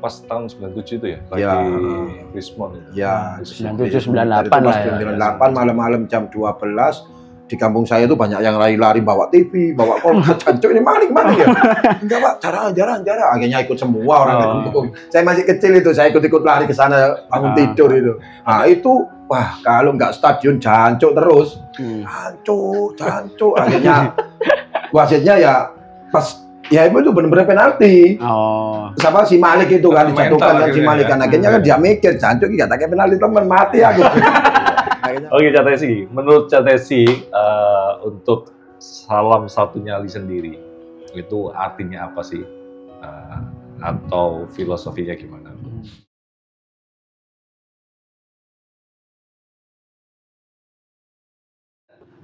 pas tahun 97 itu ya, ya. Bagi Rismon itu. Ya, 97 98 lah ya. 98 malam-malam jam 12 di kampung saya itu banyak yang lari-lari bawa TV, bawa kolot. Jancuk ini maling ya. Enggak Pak, jarang. Akhirnya ikut semua orang itu. Saya masih kecil itu, saya ikut lari ke sana bangun tidur itu. Nah itu, wah kalau nggak stadion jancuk terus, jancuk. Akhirnya wasitnya ya pas ya itu benar-benar penalti. Sama si Malik itu kan dijatuhkan kan si Malik kan akhirnya kan dia mikir jancuk nggak pakai penalti teman mati aku. Oke, Cak Tesi, menurut Cak Tesi untuk salam satu nyali sendiri itu artinya apa sih? Atau filosofinya gimana?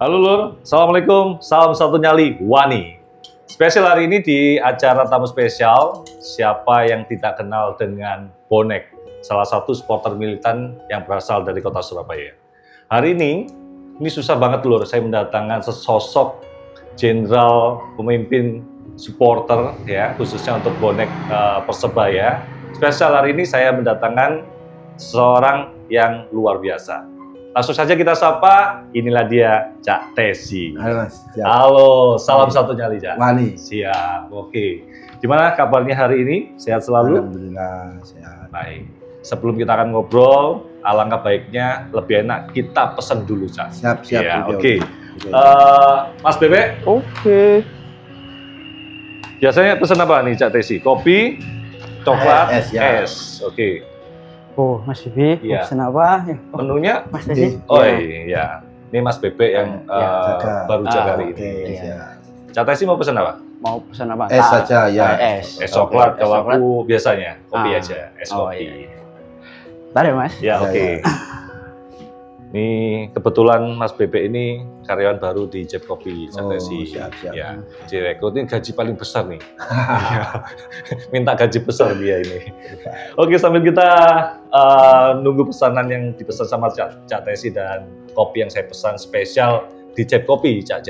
Halo Lur, Assalamualaikum, salam satu nyali Wani. Spesial hari ini di acara tamu spesial, siapa yang tidak kenal dengan Bonek, salah satu supporter militan yang berasal dari kota Surabaya. Hari ini susah banget Lur, saya mendatangkan sesosok jenderal pemimpin supporter ya, khususnya untuk Bonek Persebaya. Spesial hari ini saya mendatangkan seorang yang luar biasa. Langsung saja kita sapa, inilah dia Cak Tesi. Halo Mas. Siap. Halo, salam satu nyali Cak. Wani. Siap, oke. Gimana kabarnya hari ini? Sehat selalu? Alhamdulillah, sehat. Baik. Sebelum kita akan ngobrol, alangkah baiknya lebih enak kita pesen dulu Cak. Siap. Ya, oke. Mas Bebe? Oke. Biasanya pesen apa nih Cak Tesi? Kopi, coklat, es, ya. es. Oke. Oh, Mas Bibi, Iya. pesen apa? Menunya? Mas Tesi. Oh iya. Ini Mas Bebe yang baru jaga hari ini. Ya. Cak Tesi mau pesen apa? Mau pesen apa? Es saja ya. Es. Es coklat, Es kalau coklat. aku biasanya kopi aja, es Oh, kopi. iya. Bentar ya Mas. Ya, oke. Ini kebetulan Mas Bebe ini karyawan baru di Jeb Kopi Cak Tesi. Siap. Ya, direkrut ini gaji paling besar nih. Minta gaji besar dia ini. Oke, sambil kita nunggu pesanan yang dipesan sama Cak Tesi dan kopi yang saya pesan spesial di Jeb Kopi, Cak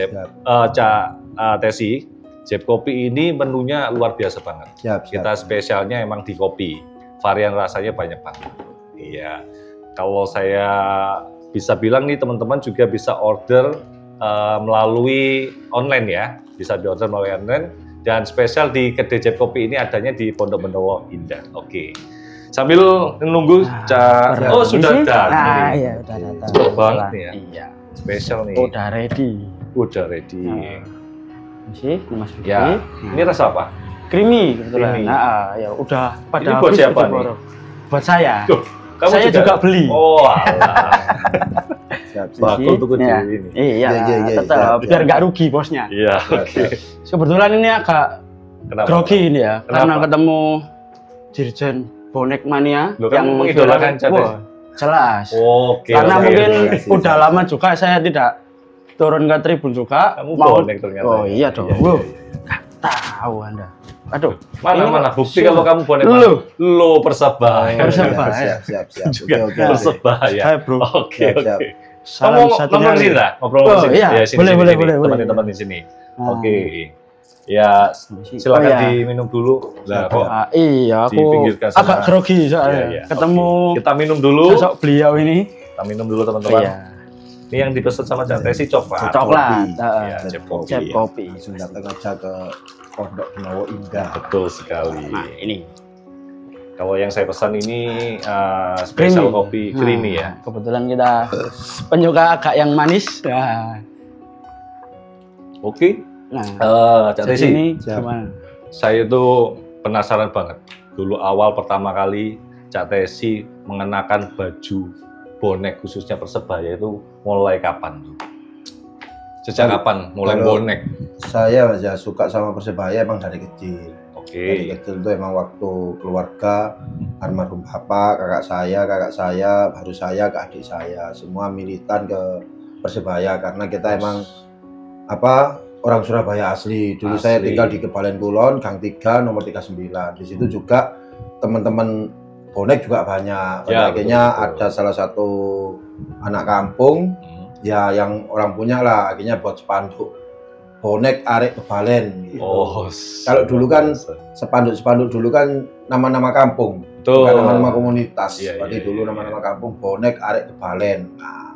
Tesi. Jeb Kopi ini menunya luar biasa banget. Siap. Kita spesialnya emang di kopi. Varian rasanya banyak banget. Iya. Kalau saya bisa bilang nih teman-teman juga bisa order melalui online ya. Bisa diorder melalui online. Dan spesial di kedai Jeb Kopi ini adanya di Pondok Bendowo Indah. Oke. Sambil nunggu oh sudah datang. Iya, udah datang. Cepet banget nih ya. Iya. Spesial nih. Udah ready. Udah ready. Masih, Mas Bibi. Ya. Ini rasa apa? Creamy kebetulan. Creamy. Nah, ya udah pada Ini buat habis siapa itu, nih? Bro. Buat saya. Duh, kamu Saya juga beli. Oh, alah. Siap. Bakul tuh Ya. ini. Iya, Iya, tetap siap. biar nggak rugi bosnya. Iya, oke. Kebetulan ini agak Kenapa? grogi ini ya, Kenapa? karena ketemu Dirjen Bonek Mania Loh, kamu mengidolakan Cak Tesi? Wah, jelas. Oke. Karena oke, mungkin oke. udah lama juga saya tidak turun ke tribun juga. Kamu bonek ternyata. Oh iya dong. Iya, Wow. iya, iya. Nggak tahu Anda. Aduh. Mana bukti Sumpah. kalau kamu bonek Lu. Lo Persebaya. Persebaya. Siap. Juga Oke. Persebaya. Saya bro. Oke, Siap. oke. Salam Kamu satu ngobrol nyali. sini lah, ngobrol Oh, sini. iya. Ya, sini, Boleh, sini, boleh, sini. boleh, boleh. Teman-teman di sini. Nah. Oke. Ya, silakan Oh, iya. diminum dulu. Lah, kok Iya, aku dipinggirkan sana. agak grogi soalnya. Iya, iya. Ketemu Oke. Kita minum dulu. sosok beliau ini. Kita minum dulu teman-teman. Iya. Ini yang dipesan sama Cak Tesi coklat. Coklat. Iya, Jeb Kopi. Jeb Kopi. Langsung datang aja ke Pondok Bendowo Indah. Betul sekali. Nah, ini Kalau yang saya pesan ini spesial kopi creamy ya. Kebetulan kita penyuka agak yang manis. Nah, Oke. Cak jadi Tesi, ini Siap. gimana? saya tuh penasaran banget. Dulu awal pertama kali Cak Tesi mengenakan baju bonek khususnya Persebaya itu mulai kapan tuh? Sejak kapan mulai Kalau bonek? Saya ya suka sama Persebaya emang dari kecil. Dari Oke. kecil itu emang waktu keluarga almarhum bapak, kakak saya, baru saya, ke adik saya, semua militan ke Persebaya karena kita emang orang Surabaya asli. Dulu saya Asli. tinggal di Kebalen Kulon, Gang 3, nomor 39. Di situ juga teman-teman bonek juga banyak. Pada Ya, akhirnya betul. ada salah satu anak kampung Hmm. ya yang orang punya lah, akhirnya buat spanduk bonek arek kebalen. Gitu. Oh. Kalau dulu kan spanduk dulu kan nama-nama kampung, betul. bukan nama-nama komunitas. Iya, Berarti iya, dulu iya, nama-nama kampung bonek arek kebalen. Nah,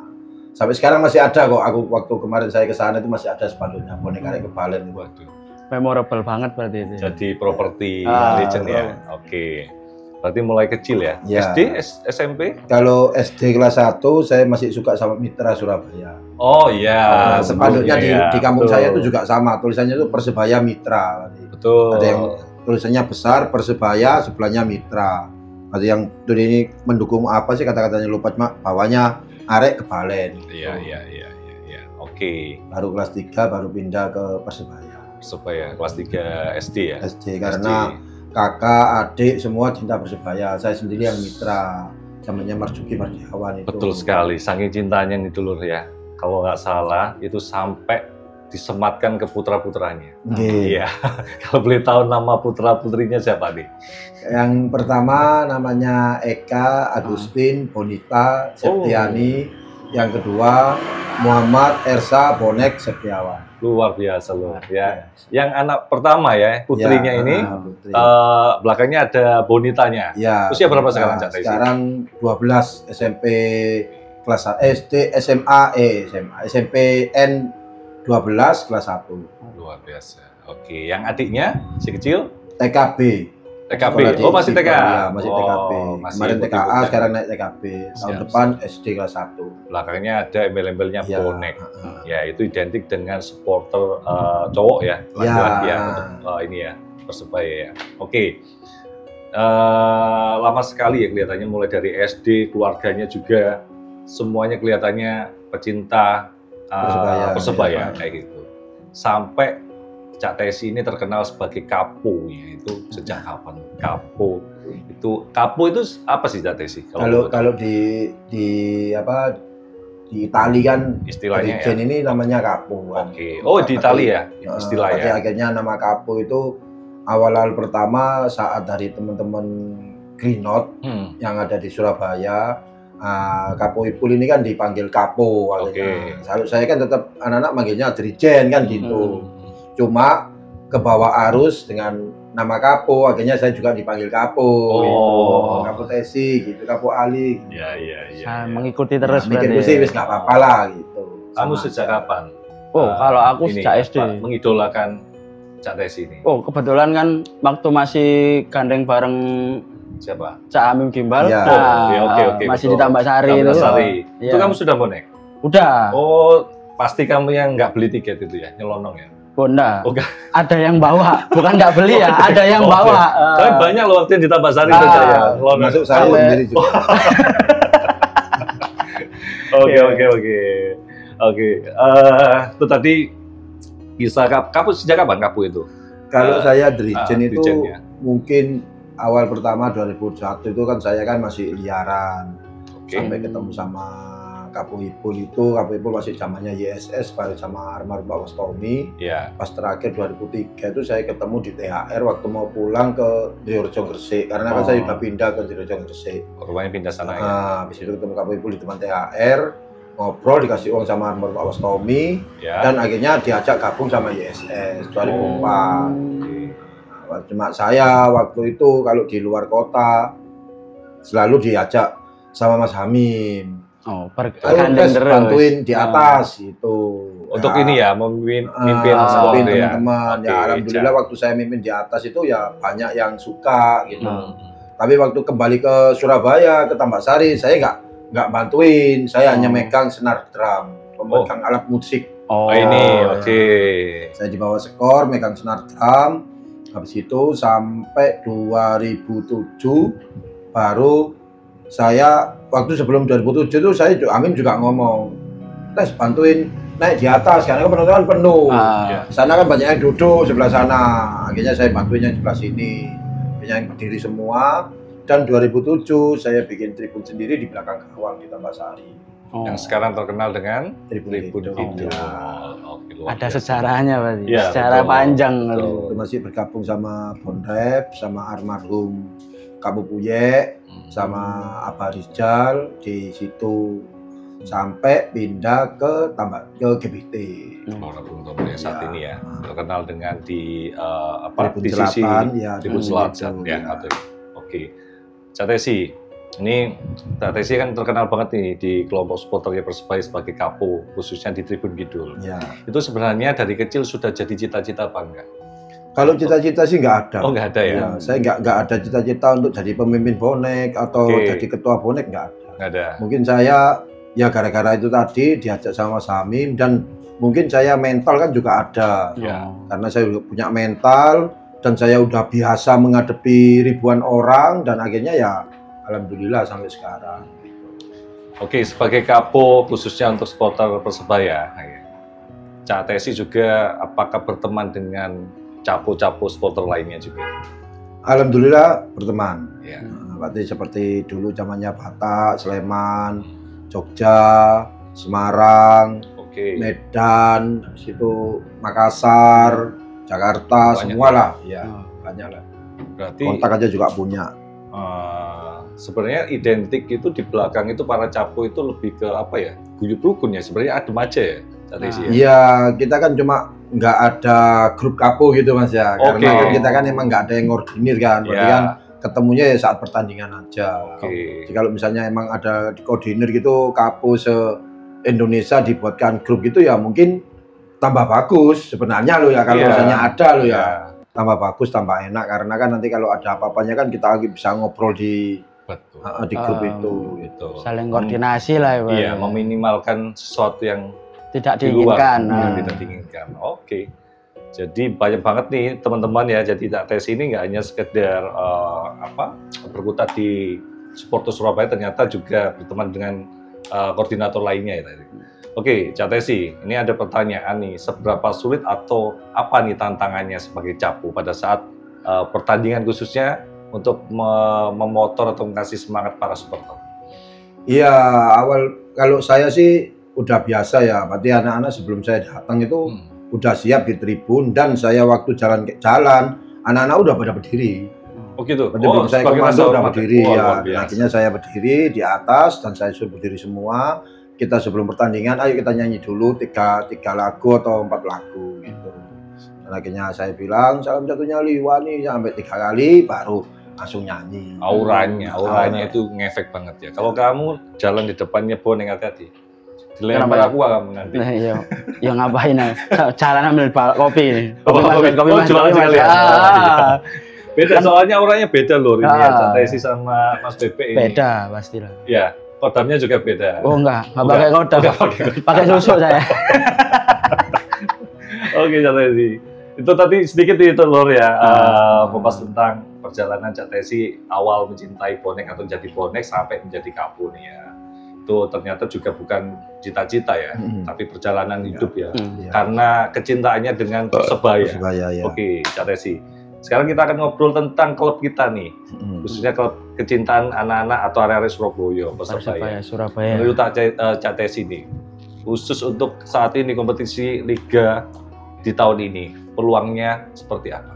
sampai sekarang masih ada kok. Aku waktu kemarin saya ke sana itu masih ada spanduknya bonek arek kebalen. Waduh. Memorable banget berarti itu. Jadi properti legend ya. Oke. Berarti mulai kecil ya. Ya. SD, SMP? Kalau SD kelas 1 saya masih suka sama Mitra Surabaya. Oh iya, Spanduknya di kampung betul. saya itu juga sama. Tulisannya itu Persebaya Mitra. Betul. Ada yang tulisannya besar Persebaya, sebelahnya Mitra. Ada yang tuh ini mendukung apa sih kata-katanya lupa, cuma bawahnya arek kebalen. Iya. Oke. Baru kelas 3 baru pindah ke Persebaya. Supaya kelas 3 SD ya. SD karena kakak, adik semua cinta Persebaya. Saya sendiri yang Mitra. Zamannya Marzuki Mardiawan itu. Betul sekali, saking cintanya nih dulur ya. Kalau nggak salah itu sampai disematkan ke putra-putranya. Iya. Kalau boleh tahu nama putra-putrinya siapa nih? Yang pertama namanya Eka, Agustin, Bonita, Septiani. Yang kedua Muhammad, Ersa, Bonek, Setiawan. Luar biasa loh ya. Yang anak pertama ya, putrinya Ya, ini putri. belakangnya ada bonitanya. Ya, Usia berapa sekarang, Cak Tesi? sekarang 12 SMP kelas SD, SMP N 12 kelas 1. Luar biasa. Oke, yang adiknya si kecil TKB. TKB. Oh, masih TK. Ya, masih TKB. Masih Kemarin TKA, ikut-ikutan. sekarang naik TKB. Tahun Siap, depan SD kelas 1. Belakangnya ada embel-embelnya Ya, bonek. Ya, itu identik dengan supporter cowok ya, laki-laki ya, untuk ini ya, Persebaya ya. Oke. Lama sekali ya kelihatannya, mulai dari SD, keluarganya juga semuanya kelihatannya pecinta Persebaya kayak gitu. Sampai Cak Tesi ini terkenal sebagai kapo ya, itu sejak kapan? Kapo itu apa sih Cak Tesi? Kalau di apa di Itali kan istilahnya legend ya. ini namanya kapo kan. Oke. Oh, di Itali ya istilahnya. Akhirnya nama kapo itu awal pertama saat dari teman-teman Green Note yang ada di Surabaya. Kapo Ipul ini kan dipanggil Kapo akhirnya. Saya kan tetap anak-anak manggilnya Drijen kan gitu. Cuma ke bawah arus dengan nama Kapo, akhirnya saya juga dipanggil Kapo. Oh. Kapo Tesi gitu, Kapo Ali. Gitu. Iya. Mengikuti terus Mikirku sih wis nggak apa-apa lah gitu. Kamu sejak kapan? Oh, kalau aku sejak SD. Mengidolakan Cak Tesi ini. Oh, kebetulan kan waktu masih gandeng bareng Siapa? Cak Amim Gimbal. Ya. Oke, masih betul. di Tambasari itu. Tambasari. Iya. Itu kamu sudah bonek? Udah. Oh, pasti kamu yang nggak beli tiket itu ya, nyelonong ya? Bunda. Oh, enggak. Ada yang bawa, bukan nggak beli ya, ada yang bawa. Tapi banyak loh waktu yang di Tambasari itu saya. Masuk saya sendiri juga. Oke. Itu tadi kisah kapu sejak kapan kapu itu? Kalau saya Drijen itu Drijen, ya. mungkin awal pertama 2001 itu kan saya kan masih liaran. Oke. Sampai ketemu sama Kapo Ipul itu, Kapo Ipul masih zamannya YSS bareng sama Almarhum Pak Wastomi. Iya. Pas terakhir 2003 itu saya ketemu di THR waktu mau pulang ke Diorjo Gresik karena kan saya sudah pindah ke Diorjo Gresik. Rupanya pindah sana ya. Habis itu ketemu Kapo Ipul di depan THR, ngobrol dikasih uang sama Almarhum Pak Wastomi Ya. dan akhirnya diajak gabung sama YSS 2004. Cuma saya waktu itu kalau di luar kota selalu diajak sama Mas Hamim. Oh, bantuin di atas itu. Untuk ini ya, memimpin mimpin ya. teman-teman. Oke, Ya alhamdulillah waktu saya mimpin di atas itu ya banyak yang suka gitu. Tapi waktu kembali ke Surabaya, ke Tambasari, saya nggak bantuin. Saya hanya megang senar drum, pemegang alat musik. Oh, ini oke. Saya dibawa skor, megang senar drum. Habis itu sampai 2007 baru saya waktu sebelum 2007 itu saya Amin juga ngomong, "Tes bantuin naik di atas karena penonton penuh." Sana kan banyak yang duduk sebelah sana. Akhirnya saya bantuin yang sebelah sini. Banyak yang berdiri semua. Dan 2007 saya bikin tribun sendiri di belakang gawang di Tambasari. Yang sekarang terkenal dengan Tribun Kidul. Ada sejarahnya berarti. Ya, sejarah betul. panjang. Itu masih bergabung sama Bondrep, sama almarhum Kamu Puye, sama Abah Rizal di situ. sampai pindah ke GBT. Untuk saat Ya. ini ya, terkenal dengan di Tribun di sisi Selatan, ya, Tribun Tribun Selatan itu, ya. ya. Oke, Cak Tesi, ini Cak Tesi kan terkenal banget nih di kelompok supporternya Persebaya sebagai kapo, khususnya di Tribun Kidul. Ya. Itu sebenarnya dari kecil sudah jadi cita-cita apa enggak? Kalau cita-cita sih nggak ada. Oh, nggak ada ya? Ya, saya nggak ada cita-cita untuk jadi pemimpin bonek atau Oke. jadi ketua bonek, nggak ada. Nggak ada. Mungkin saya ya gara-gara itu tadi diajak sama Samim, dan mungkin saya mental kan juga ada. Ya. Karena saya udah punya mental dan saya udah biasa menghadapi ribuan orang, dan akhirnya ya alhamdulillah sampai sekarang. Oke, sebagai kapo khususnya untuk supporter Persebaya, Cak Tesi juga apakah berteman dengan capo-capo supporter lainnya juga? Alhamdulillah berteman. Ya. Berarti seperti dulu zamannya Batak, Sleman, Jogja, Semarang, Oke. Medan, habis itu Makassar, Jakarta, Banyak semua ya? lah. Ya, Hmm. banyak lah. Berarti Kontak aja juga punya. sebenarnya identik itu di belakang itu para capo itu lebih ke apa ya? Guyup rukun ya, sebenarnya adem aja ya, Cak Tesi ya? Iya, kita kan cuma nggak ada grup kapo gitu Mas ya. Oke. Karena kan kita kan emang nggak ada yang ngordinir kan. Berarti Ya. kan ketemunya ya saat pertandingan aja. Oke. Jadi kalau misalnya emang ada koordinir gitu, kapo se-Indonesia dibuatkan grup gitu ya mungkin tambah bagus sebenarnya loh ya. Kalau Iya. misalnya ada loh ya. Ya. Tambah bagus, tambah enak. Karena kan nanti kalau ada apa-apanya kan kita lagi bisa ngobrol di Betul. grup itu. Gitu. Saling koordinasi lah ya, Pak. Iya, meminimalkan sesuatu yang Tidak di luar diinginkan. yang Nah. tidak diinginkan. Oke. Jadi banyak banget nih teman-teman ya. Jadi Cak Tesi ini nggak hanya sekedar berkutat di supporter Surabaya, ternyata juga berteman dengan koordinator lainnya ya tadi. Oke, Cak Tesi, ini ada pertanyaan nih. Seberapa sulit atau apa nih tantangannya sebagai capo pada saat pertandingan khususnya untuk memotor atau mengasih semangat para supporter? Iya, awal kalau saya sih udah biasa ya. Berarti anak-anak sebelum saya datang itu udah siap di tribun, dan saya waktu jalan, anak-anak udah pada berdiri. Oh gitu. Berarti belum saya sebagai komando rasa udah hormat. berdiri Wah, ya. luar Dan biasa. akhirnya saya berdiri di atas dan saya suruh berdiri semua. Kita sebelum pertandingan, ayo kita nyanyi dulu tiga lagu atau 4 lagu gitu. Dan akhirnya saya bilang salam satu nyali Wani sampai 3 kali baru langsung nyanyi. Auranya itu ngefek banget ya. Kalau kamu jalan di depannya bonek hati-hati. Dilempar Kenapa? aku kamu nanti. Nah, iya, ya ngapain ya? Jalan ambil kopi. Oh, Kopi mas, jualan kopi mas. sekali ya? Ah, Beda soalnya auranya beda loh ini ya. Ah. Cak Tesi sama Mas Bebe ini. beda pastilah. Ya, kodamnya juga beda. Oh enggak Enggak. pakai kodam. Enggak pakai kodam. Pakai susu saya. Oke, Cak Tesi. Itu tadi sedikit itu lor ya, membahas tentang perjalanan Cak Tesi awal mencintai bonek atau jadi bonek sampai menjadi kapo nih ya. Itu ternyata juga bukan cita-cita ya, tapi perjalanan hidup ya. Iya. Karena kecintaannya dengan Persebaya. Persebaya ya. Oke, Cak Tesi. Sekarang kita akan ngobrol tentang klub kita nih, khususnya klub kecintaan anak-anak atau area Surabaya, Persebaya. Surabaya. Menurut Cak Tesi nih, khusus untuk saat ini kompetisi Liga di tahun ini, peluangnya seperti apa?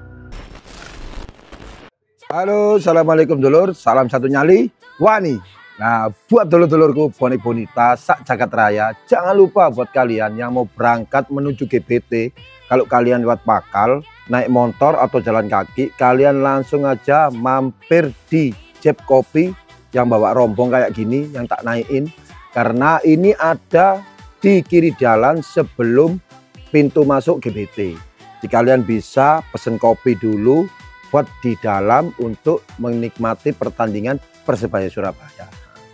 Halo, assalamualaikum dulur, salam satu nyali Wani. Nah, buat dulur-dulurku bonek bonita sak jagat raya, jangan lupa buat kalian yang mau berangkat menuju GBT, kalau kalian lewat Pakal, naik motor atau jalan kaki, kalian langsung aja mampir di Jeb Kopi yang bawa rombong kayak gini, yang tak naikin, karena ini ada di kiri jalan sebelum pintu masuk GBT. Jadi kalian bisa pesen kopi dulu buat di dalam untuk menikmati pertandingan Persebaya Surabaya.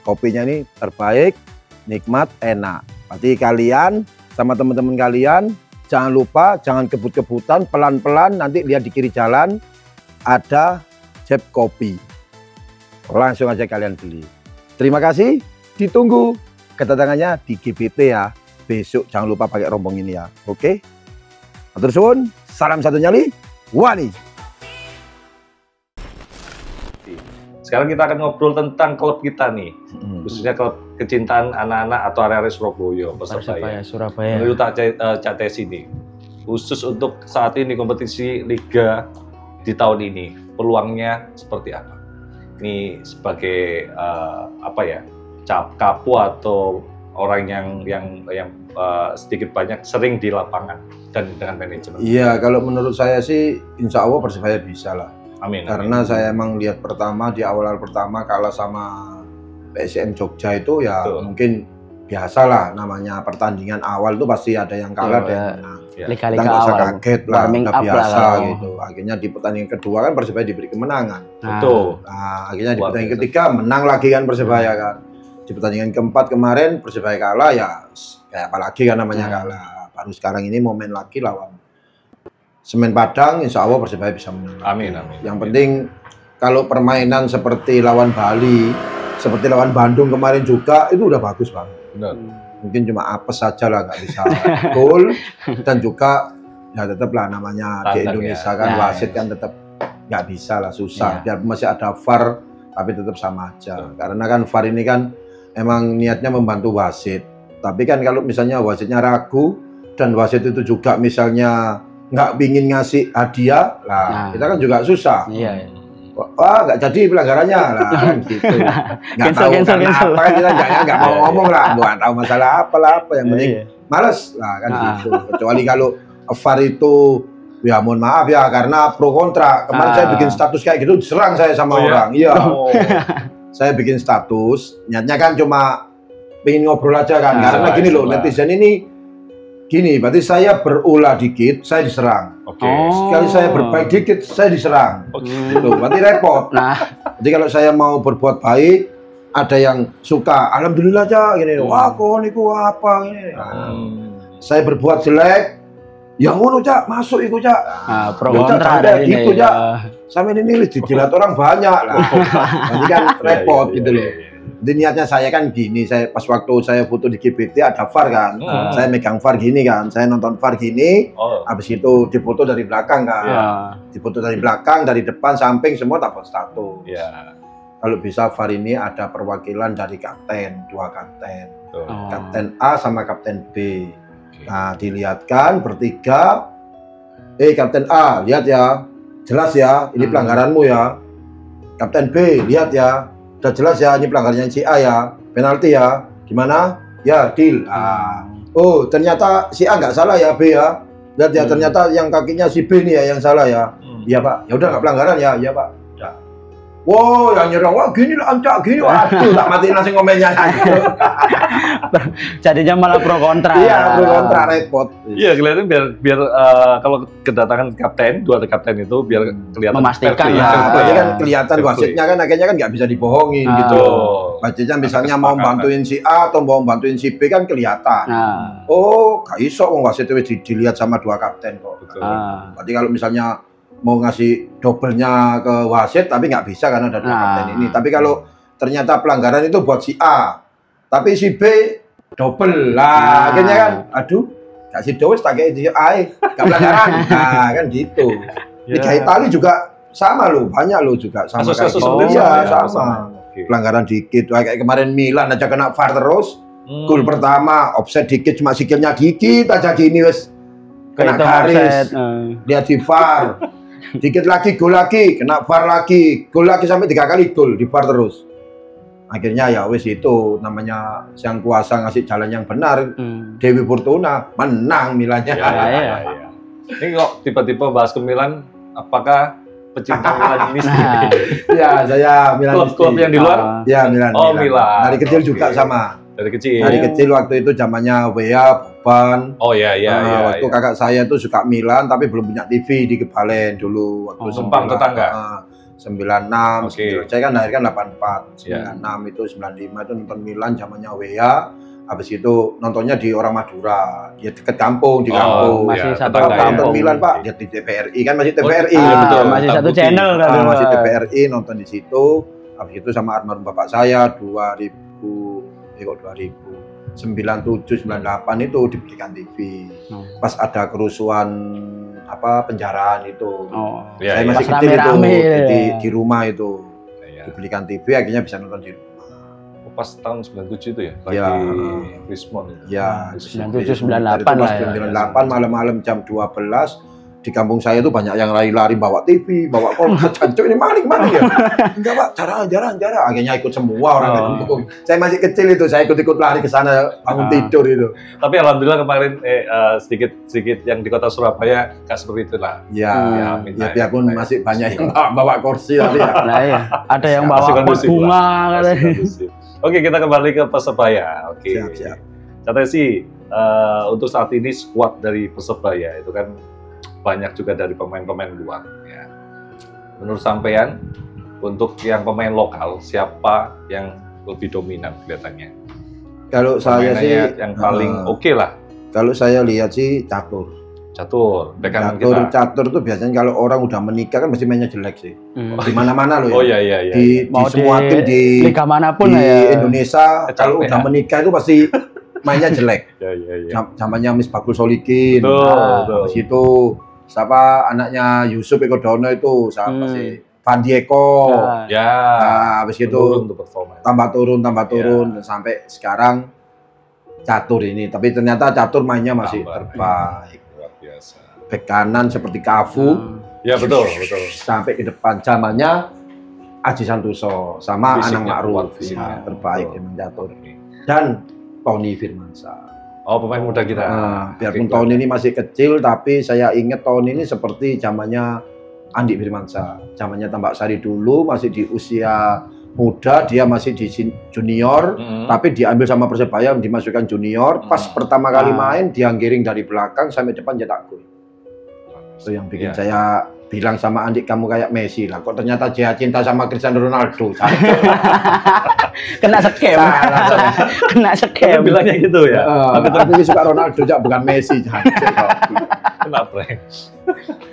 Kopinya ini terbaik, nikmat, enak. Berarti kalian sama teman-teman kalian jangan lupa, jangan kebut-kebutan, pelan-pelan, nanti lihat di kiri jalan ada Jeb Kopi. Langsung aja kalian beli. Terima kasih, ditunggu kedatangannya di GBT ya. Besok jangan lupa pakai rombong ini ya. Oke? Matur suwun, salam satu nyali, Wani. Sekarang kita akan ngobrol tentang klub kita nih, khususnya klub kecintaan anak-anak atau area Surabaya, Persebaya. Surabaya. Menurut Cak Tesi nih, khusus untuk saat ini kompetisi Liga di tahun ini, peluangnya seperti apa? Ini sebagai kapo atau orang yang sedikit banyak sering di lapangan dan dengan manajemen. Iya, kalau menurut saya sih insya Allah Persebaya bisa lah. Amin. Karena saya emang lihat pertama di awal pertama kalah sama PSM Jogja itu ya Betul. mungkin biasalah, namanya pertandingan awal itu pasti ada yang kalah dan yang menang. Ya. Kita Liga-liga nggak usah awal. kaget lah, Warming udah up biasa lah kalau- gitu. Akhirnya di pertandingan kedua kan Persebaya diberi kemenangan. Betul. Nah, akhirnya di Luar pertandingan biasa. ketiga menang lagi kan Persebaya kan. Di pertandingan keempat kemarin Persebaya kalah ya kayak apalagi kan namanya kalah. Baru sekarang ini mau main lagi lawan Semen Padang, insya Allah Persebaya bisa menang. Amin, amin. Yang penting kalau permainan seperti lawan Bali, seperti lawan Bandung kemarin juga itu udah bagus banget. Benar. Mungkin cuma apes saja lah nggak bisa gol dan juga ya tetap lah namanya di Standar Indonesia ya. kan Ya, wasit kan tetap nggak bisa lah, susah. Ya. Biar masih ada VAR tapi tetap sama aja. Karena kan VAR ini kan emang niatnya membantu wasit. Tapi kan kalau misalnya wasitnya ragu dan wasit itu juga misalnya nggak pingin ngasih hadiah, lah Nah. kita kan juga susah. Iya. Wah, nggak jadi pelanggarannya lah kan gitu. Nggak tahu Cancel. karena apa kan kita nggak mau ngomong lah, bukan tahu masalah apa yang penting Iya. males lah kan Nah. gitu. Kecuali kalau VAR itu ya mohon maaf ya karena pro kontra. Kemarin saya bikin status kayak gitu diserang saya sama Oh, iya? orang. Iya. Oh. Saya bikin status, niatnya kan cuma pengen ngobrol aja kan. Nah, Karena gini loh, itulah. netizen ini gini, berarti saya berulah dikit, saya diserang. Oke. Oh. Sekali saya berbaik dikit, saya diserang. Gitu, berarti repot. Nah, Jadi kalau saya mau berbuat baik, ada yang suka, alhamdulillah aja gini, wah kok niku apa gini. Nah, saya berbuat jelek, ya ngono Cak, masuk iku Cak. nah, pro Ya, kontra Cak, ada ada ini. gitu, ya. Cak. Sampai ini dilihat orang banyak lah. Nanti kan repot gitu loh. Jadi niatnya saya kan gini, saya pas waktu saya foto di GBT ada VAR kan. Saya megang VAR gini kan, saya nonton VAR gini, Oh. habis itu difoto dari belakang kan. Iya. Difoto dari belakang, dari depan, samping semua tak buat status. Ya. Kalau bisa VAR ini ada perwakilan dari kapten, 2 kapten. Betul. Oh. Kapten A sama kapten B. Nah, dilihatkan bertiga. Kapten A, lihat ya. Jelas ya, ini pelanggaranmu ya. Kapten B, lihat ya. Udah jelas ya, ini pelanggarannya si A ya. Penalti ya. Gimana? Ya, deal. Oh, ternyata si A nggak salah ya, B ya. Lihat ya, ternyata yang kakinya si B nih ya yang salah ya. Iya, Pak. Ya udah nggak pelanggaran ya. Iya, Pak. Udah. Wow, yang nyerang, wah gini lah, Ancak, gini, waduh, tak matiin langsung komennya. Jadinya malah pro kontra. Iya, pro kontra repot. Iya, kelihatan biar kalau kedatangan kapten, 2 kapten itu biar kelihatan Memastikan fair play, lah. fair Nah, play. jadi kan kelihatan Fair play. wasitnya kan akhirnya kan nggak bisa dibohongin Ah. gitu. Betul. Wasitnya misalnya mau Kesepakatan. bantuin si A atau mau bantuin si B kan kelihatan. Nah, Oh, gak iso wong wasit itu dilihat sama 2 kapten kok. Betul. Berarti kalau misalnya mau ngasih doublenya ke wasit tapi nggak bisa karena ada 2 Nah. kapten ini. Tapi kalau ternyata pelanggaran itu buat si A, tapi si B double lah. Akhirnya kan, aduh, kasih double tak kayak si A, gak pelanggaran. Nah, kan gitu. Liga Italia juga sama loh, banyak loh juga sama Kasus-kasus kayak gitu. seperti itu Iya, ya, sama. Oke. Pelanggaran dikit, kayak kemarin Milan aja kena VAR terus. Gol pertama offset dikit cuma sikilnya dikit aja gini wes kena kehitung garis. offset. Dia di VAR. Dikit lagi gol lagi, kena VAR lagi. Gol lagi sampai 3 kali gol di VAR terus. Akhirnya ya wes itu namanya Sang Kuasa ngasih jalan yang benar. Dewi Fortuna menang Milannya. Ya, ya. Ini kok tiba-tiba bahas ke Milan, apakah pecinta Milan ini sendiri? Ya, saya Milan. Klub-klub yang di luar? Ya, Milan. Oh, Milan. Dari kecil Oke. juga sama. Dari kecil. Dari kecil waktu itu zamannya Wea, Boban. Oh ya, Waktu kakak saya itu suka Milan tapi belum punya TV di Kebalen dulu waktu Sempang tetangga? 96, Oke. saya kan lahir kan 84, Ya. 96 itu 95 itu nonton Milan zamannya Wea, habis itu nontonnya di orang Madura, dia deket kampung di kampung. masih ya, satu Pak, tetangga ya. nonton kampung. Milan Pak, lihat di TVRI kan masih Oh, TVRI. iya, ya, betul. Masih Hitam satu putih. channel kan. Masih TVRI nonton di situ, habis itu sama almarhum bapak saya 97 98 itu diberikan TV. Pas ada kerusuhan penjaraan itu. Oh. Ya, Saya ya. masih Pas kecil itu rame-rame. di rumah itu Ya. dibelikan TV akhirnya bisa nonton di rumah. Pas tahun 97 itu ya, lagi Ya. Rismond. Ya, 97, 98 lah ya. 98 malam-malam jam 12 di kampung saya itu banyak yang lari-lari bawa TV, bawa kulkas, jancuk ini maling ya. Enggak Pak, jarang. Akhirnya ikut semua orang itu. Saya masih kecil itu, saya ikut lari ke sana bangun tidur itu. Tapi alhamdulillah kemarin sedikit yang di kota Surabaya nggak seperti itu lah. Ya biarpun masih banyak yang bawa kursi tapi ya. Nah, iya. Ada yang bawa pot bunga katanya. Oke, kita kembali ke Persebaya. Oke. Siap. Katanya sih untuk saat ini skuad dari Persebaya itu kan banyak juga dari pemain-pemain luar. Ya. Menurut sampean, untuk yang pemain lokal, siapa yang lebih dominan kelihatannya? Kalau saya sih yang paling oke lah. Kalau saya lihat sih Catur, bek kanan kita. Catur tuh biasanya kalau orang udah menikah kan pasti mainnya jelek sih. Di mana-mana loh ya. Oh iya. Di semua tim di liga manapun di ya. Indonesia kalau udah menikah itu pasti mainnya jelek. Iya. Zamannya Misbahul Solikin. Betul. Itu siapa anaknya Yusuf Eko Dono itu siapa sih? Fandi Eko. Ya. Nah, habis itu tambah turun sampai sekarang Catur ini. Tapi ternyata Catur mainnya masih terbaik. Luar biasa. Bek kanan seperti Cafu. Ya betul. Sampai ke depan zamannya Aji Santoso sama Anang Ma'ruf. Terbaik emang Catur. Dan Tony Firmansyah. Oh, pemain muda kita. Biarpun Tony ini masih kecil, tapi saya ingat Tony ini seperti zamannya Andi Firmansyah. Zamannya Tambak Sari dulu, masih di usia muda, dia masih di junior, tapi diambil sama Persebaya, dimasukkan junior. Pas pertama kali main, dia giring dari belakang sampai depan cetak gol. Itu yang bikin saya bilang sama Andi, kamu kayak Messi lah. Kok ternyata dia cinta sama Cristiano Ronaldo. Kena scam. Kena scam. Bilangnya gitu ya. Tapi suka Ronaldo, bukan Messi. Kena prank.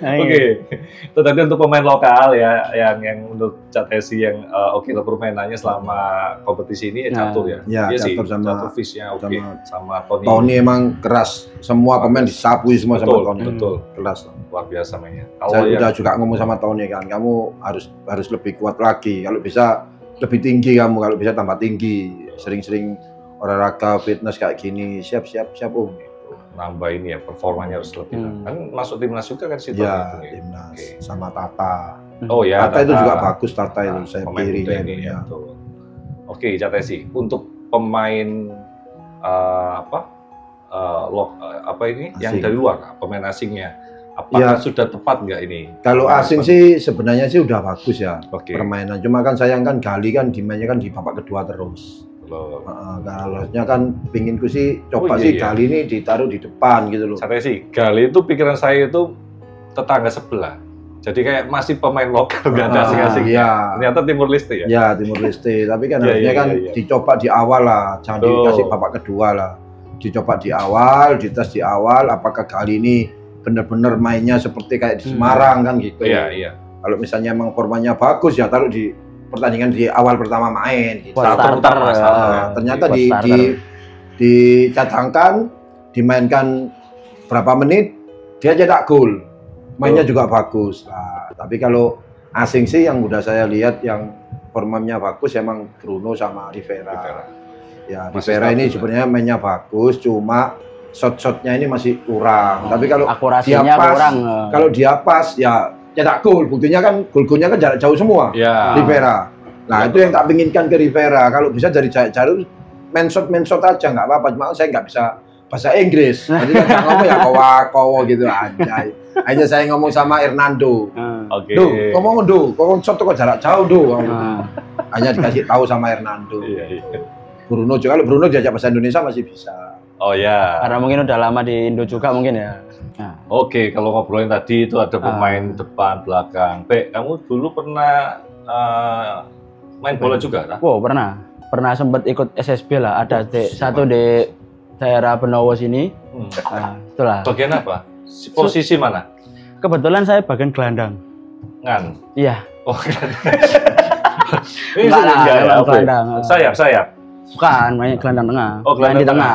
Oke. Itu tadi untuk pemain lokal ya, yang menurut Catesi yang oke lah permainannya selama kompetisi ini Catur ya. Iya sih. Catur Fish-nya oke. Sama Tony. Tony emang keras. Semua pemain disapui semua sama Tony. Betul. Keras. Luar biasa mainnya. Saya udah juga ngomong sama Tony kan, kamu harus lebih kuat lagi. Kalau bisa lebih tinggi kamu, kalau bisa tambah tinggi. Sering-sering olahraga fitness kayak gini. Siap Om. Nambah ini ya, performanya harus lebih. Kan masuk timnas juga kan situ. Ya, timnas sama Tata. Oh ya, Tata itu juga bagus, Tata itu saya kirinya ini ya. Oke, Catesi untuk pemain yang dari luar, pemain asingnya. Apakah sudah tepat nggak ini? Kalau asing sih sebenarnya sih udah bagus ya permainan. Cuma kan sayang kan Gali kan dimainnya kan di babak kedua terus. Harusnya kan pinginku sih coba Gali ini ditaruh di depan gitu loh. Saya sih Gali itu pikiran saya itu tetangga sebelah. Jadi kayak masih pemain lokal nggak ada asing-asing. Ternyata Timur Leste ya? Ya Timur Leste. Tapi kan harusnya kan dicoba di awal lah, jangan dikasih babak kedua lah. Dicoba di awal, dites di awal. Apakah Gali ini benar-benar mainnya seperti kayak di Semarang kan gitu. Iya. Kalau misalnya emang formanya bagus ya taruh di pertandingan di awal pertama main. Gitu. Ternyata dicadangkan, dimainkan berapa menit dia cetak gol. Mainnya juga bagus. Nah, tapi kalau asing sih yang udah saya lihat yang formanya bagus emang Bruno sama Rivera. Ya Rivera ini sebenarnya mainnya bagus, cuma shot-shotnya ini masih kurang. Tapi kalau dia pas, kalau dia pas ya cetak gol. Buktinya kan gol-golnya kan jarak jauh semua. Rivera. Nah itu yang tak pinginkan ke Rivera. Kalau bisa dari jarak jauh main shot aja nggak apa-apa. Cuma saya nggak bisa bahasa Inggris. Jadi kan ngomong ya kowo gitu aja. Hanya saya ngomong sama Hernando. Ngomong shot kok jarak jauh Hanya dikasih tahu sama Hernando. Bruno juga, kalau Bruno diajak bahasa Indonesia masih bisa. Oh ya. Karena mungkin udah lama di Indo juga mungkin ya. Oke, kalau ngobrolin tadi itu ada pemain depan belakang. Kamu dulu pernah main bola juga kan? Wow, pernah sempat ikut SSB lah. Ada satu di daerah Benowo sini. Itulah. Bagian apa? Posisi mana? Kebetulan saya bagian gelandang. Ngan. Iya. Oh, gelandang. Gelandang. Sayap. Bukan, main gelandang tengah. Oh, gelandang di tengah.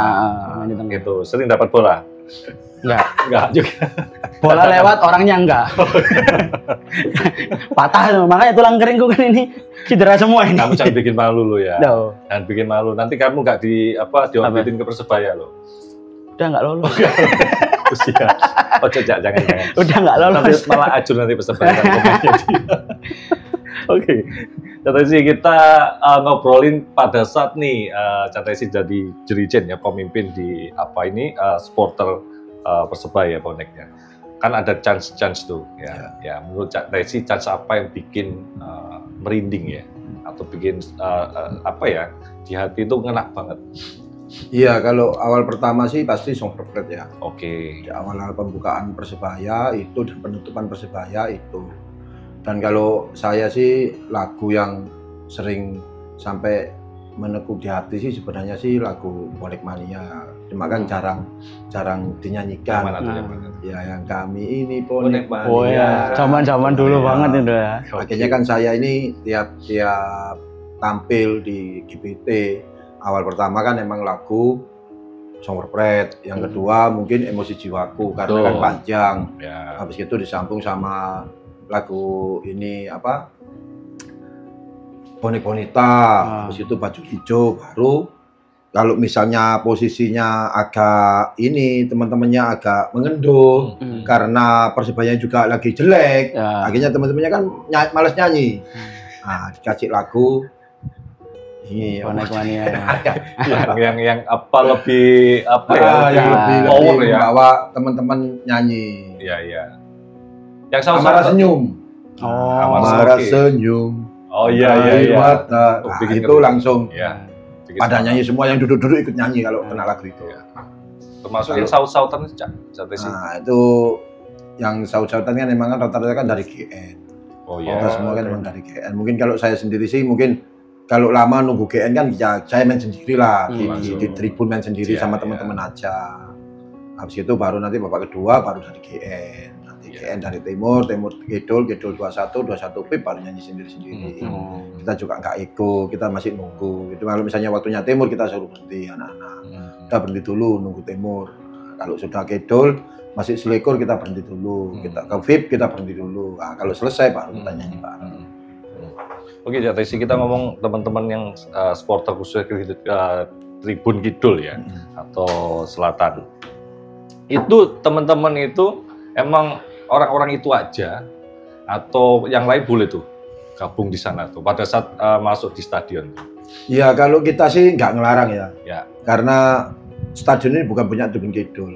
Gitu. Sering dapat bola? Enggak juga. Bola lewat, orangnya enggak. Patah, makanya tulang keringku kan ini cedera semua ini. Kamu jangan bikin malu lo ya. Jangan bikin malu. Nanti kamu enggak diorbitin ke Persebaya lo. Udah enggak lolos. Usia. Oh, jangan. Udah nggak lolos. Nanti malah ajur nanti peserta komennya. Oke. Catesi kita ngobrolin pada saat nih Catesi jadi jurijen ya, pemimpin di supporter Persebaya boneknya. Kan ada chance tuh ya. Ya menurut Catesi chance apa yang bikin merinding ya, atau bikin di hati itu ngena banget? Iya, kalau awal pertama sih pasti Song Pepret ya. Oke. Di awal pembukaan Persebaya itu dan penutupan Persebaya itu. Dan kalau saya sih lagu yang sering sampai menekuk di hati sih sebenarnya sih lagu Bonek Mania. Cuma kan jarang dinyanyikan. Ya, yang kami ini Bonek Mania. Oh ya, zaman dulu banget itu ya. Akhirnya kan saya ini tiap tampil di GPT, awal pertama kan emang lagu Song Pepret, yang kedua mungkin Emosi Jiwaku karena kan panjang. Ya. Habis itu disambung sama lagu ini Bonek Bonita, habis itu Baju Hijau, baru kalau misalnya posisinya agak teman-temannya agak mengendur karena Persebaya juga lagi jelek, akhirnya teman-temannya kan malas nyanyi. Nah, dikasih lagu ini Bonek Mania. yang lebih lebih power ya, bawa teman-teman nyanyi. Iya. Yang Amara Senyum. Amara Senyum. Oh iya. Mata. Nah, itu langsung pada nyanyi semua, yang duduk-duduk ikut nyanyi kalau kena lagu itu. Termasuk yang saut-sautan itu, Nah, itu yang saut-sautan kan memang rata-rata kan dari GN. Oh iya. Kita semua kan memang dari GN. Mungkin kalau saya sendiri sih mungkin kalau lama nunggu GN kan ya saya main sendiri lah di tribun, main sendiri sama teman-teman aja. Habis itu baru nanti babak kedua baru dari GN. GN dari Timur Kidul 21 PIP baru nyanyi sendiri-sendiri. Kita juga nggak ego, kita masih nunggu. Itu kalau misalnya waktunya Timur kita suruh berhenti anak-anak. Kita berhenti dulu nunggu Timur. Kalau sudah Kidul masih selekur kita berhenti dulu. Kita ke VIP kita berhenti dulu. Nah, kalau selesai baru kita nyanyi bareng. Oke, Catesi, kita ngomong teman-teman yang supporter khususnya Tribun Kidul ya atau Selatan. Itu teman-teman itu emang orang-orang itu aja atau yang lain boleh tuh gabung di sana tuh pada saat masuk di stadion? Ya kalau kita sih nggak ngelarang ya. Karena stadion ini bukan punya Tribun Kidul.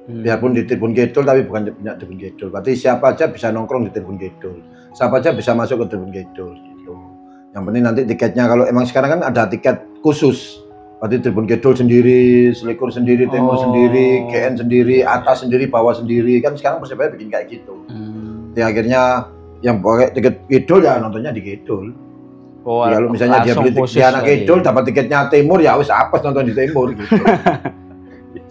Biarpun di Tribun Kidul tapi bukan punya Tribun Kidul. Berarti siapa aja bisa nongkrong di Tribun Kidul. Siapa aja bisa masuk ke Tribun Kidul gitu. Yang penting nanti tiketnya, kalau emang sekarang kan ada tiket khusus. Berarti Tribun Kidul sendiri, Selikur sendiri, Timur sendiri, GN sendiri, atas sendiri, bawah sendiri. Kan sekarang Persebaya bikin kayak gitu. Jadi akhirnya yang pakai tiket Kidul ya nontonnya di Kidul. Kalau misalnya dia beli tiket anak Kidul dapat tiketnya Timur ya wis apes nonton di Timur gitu.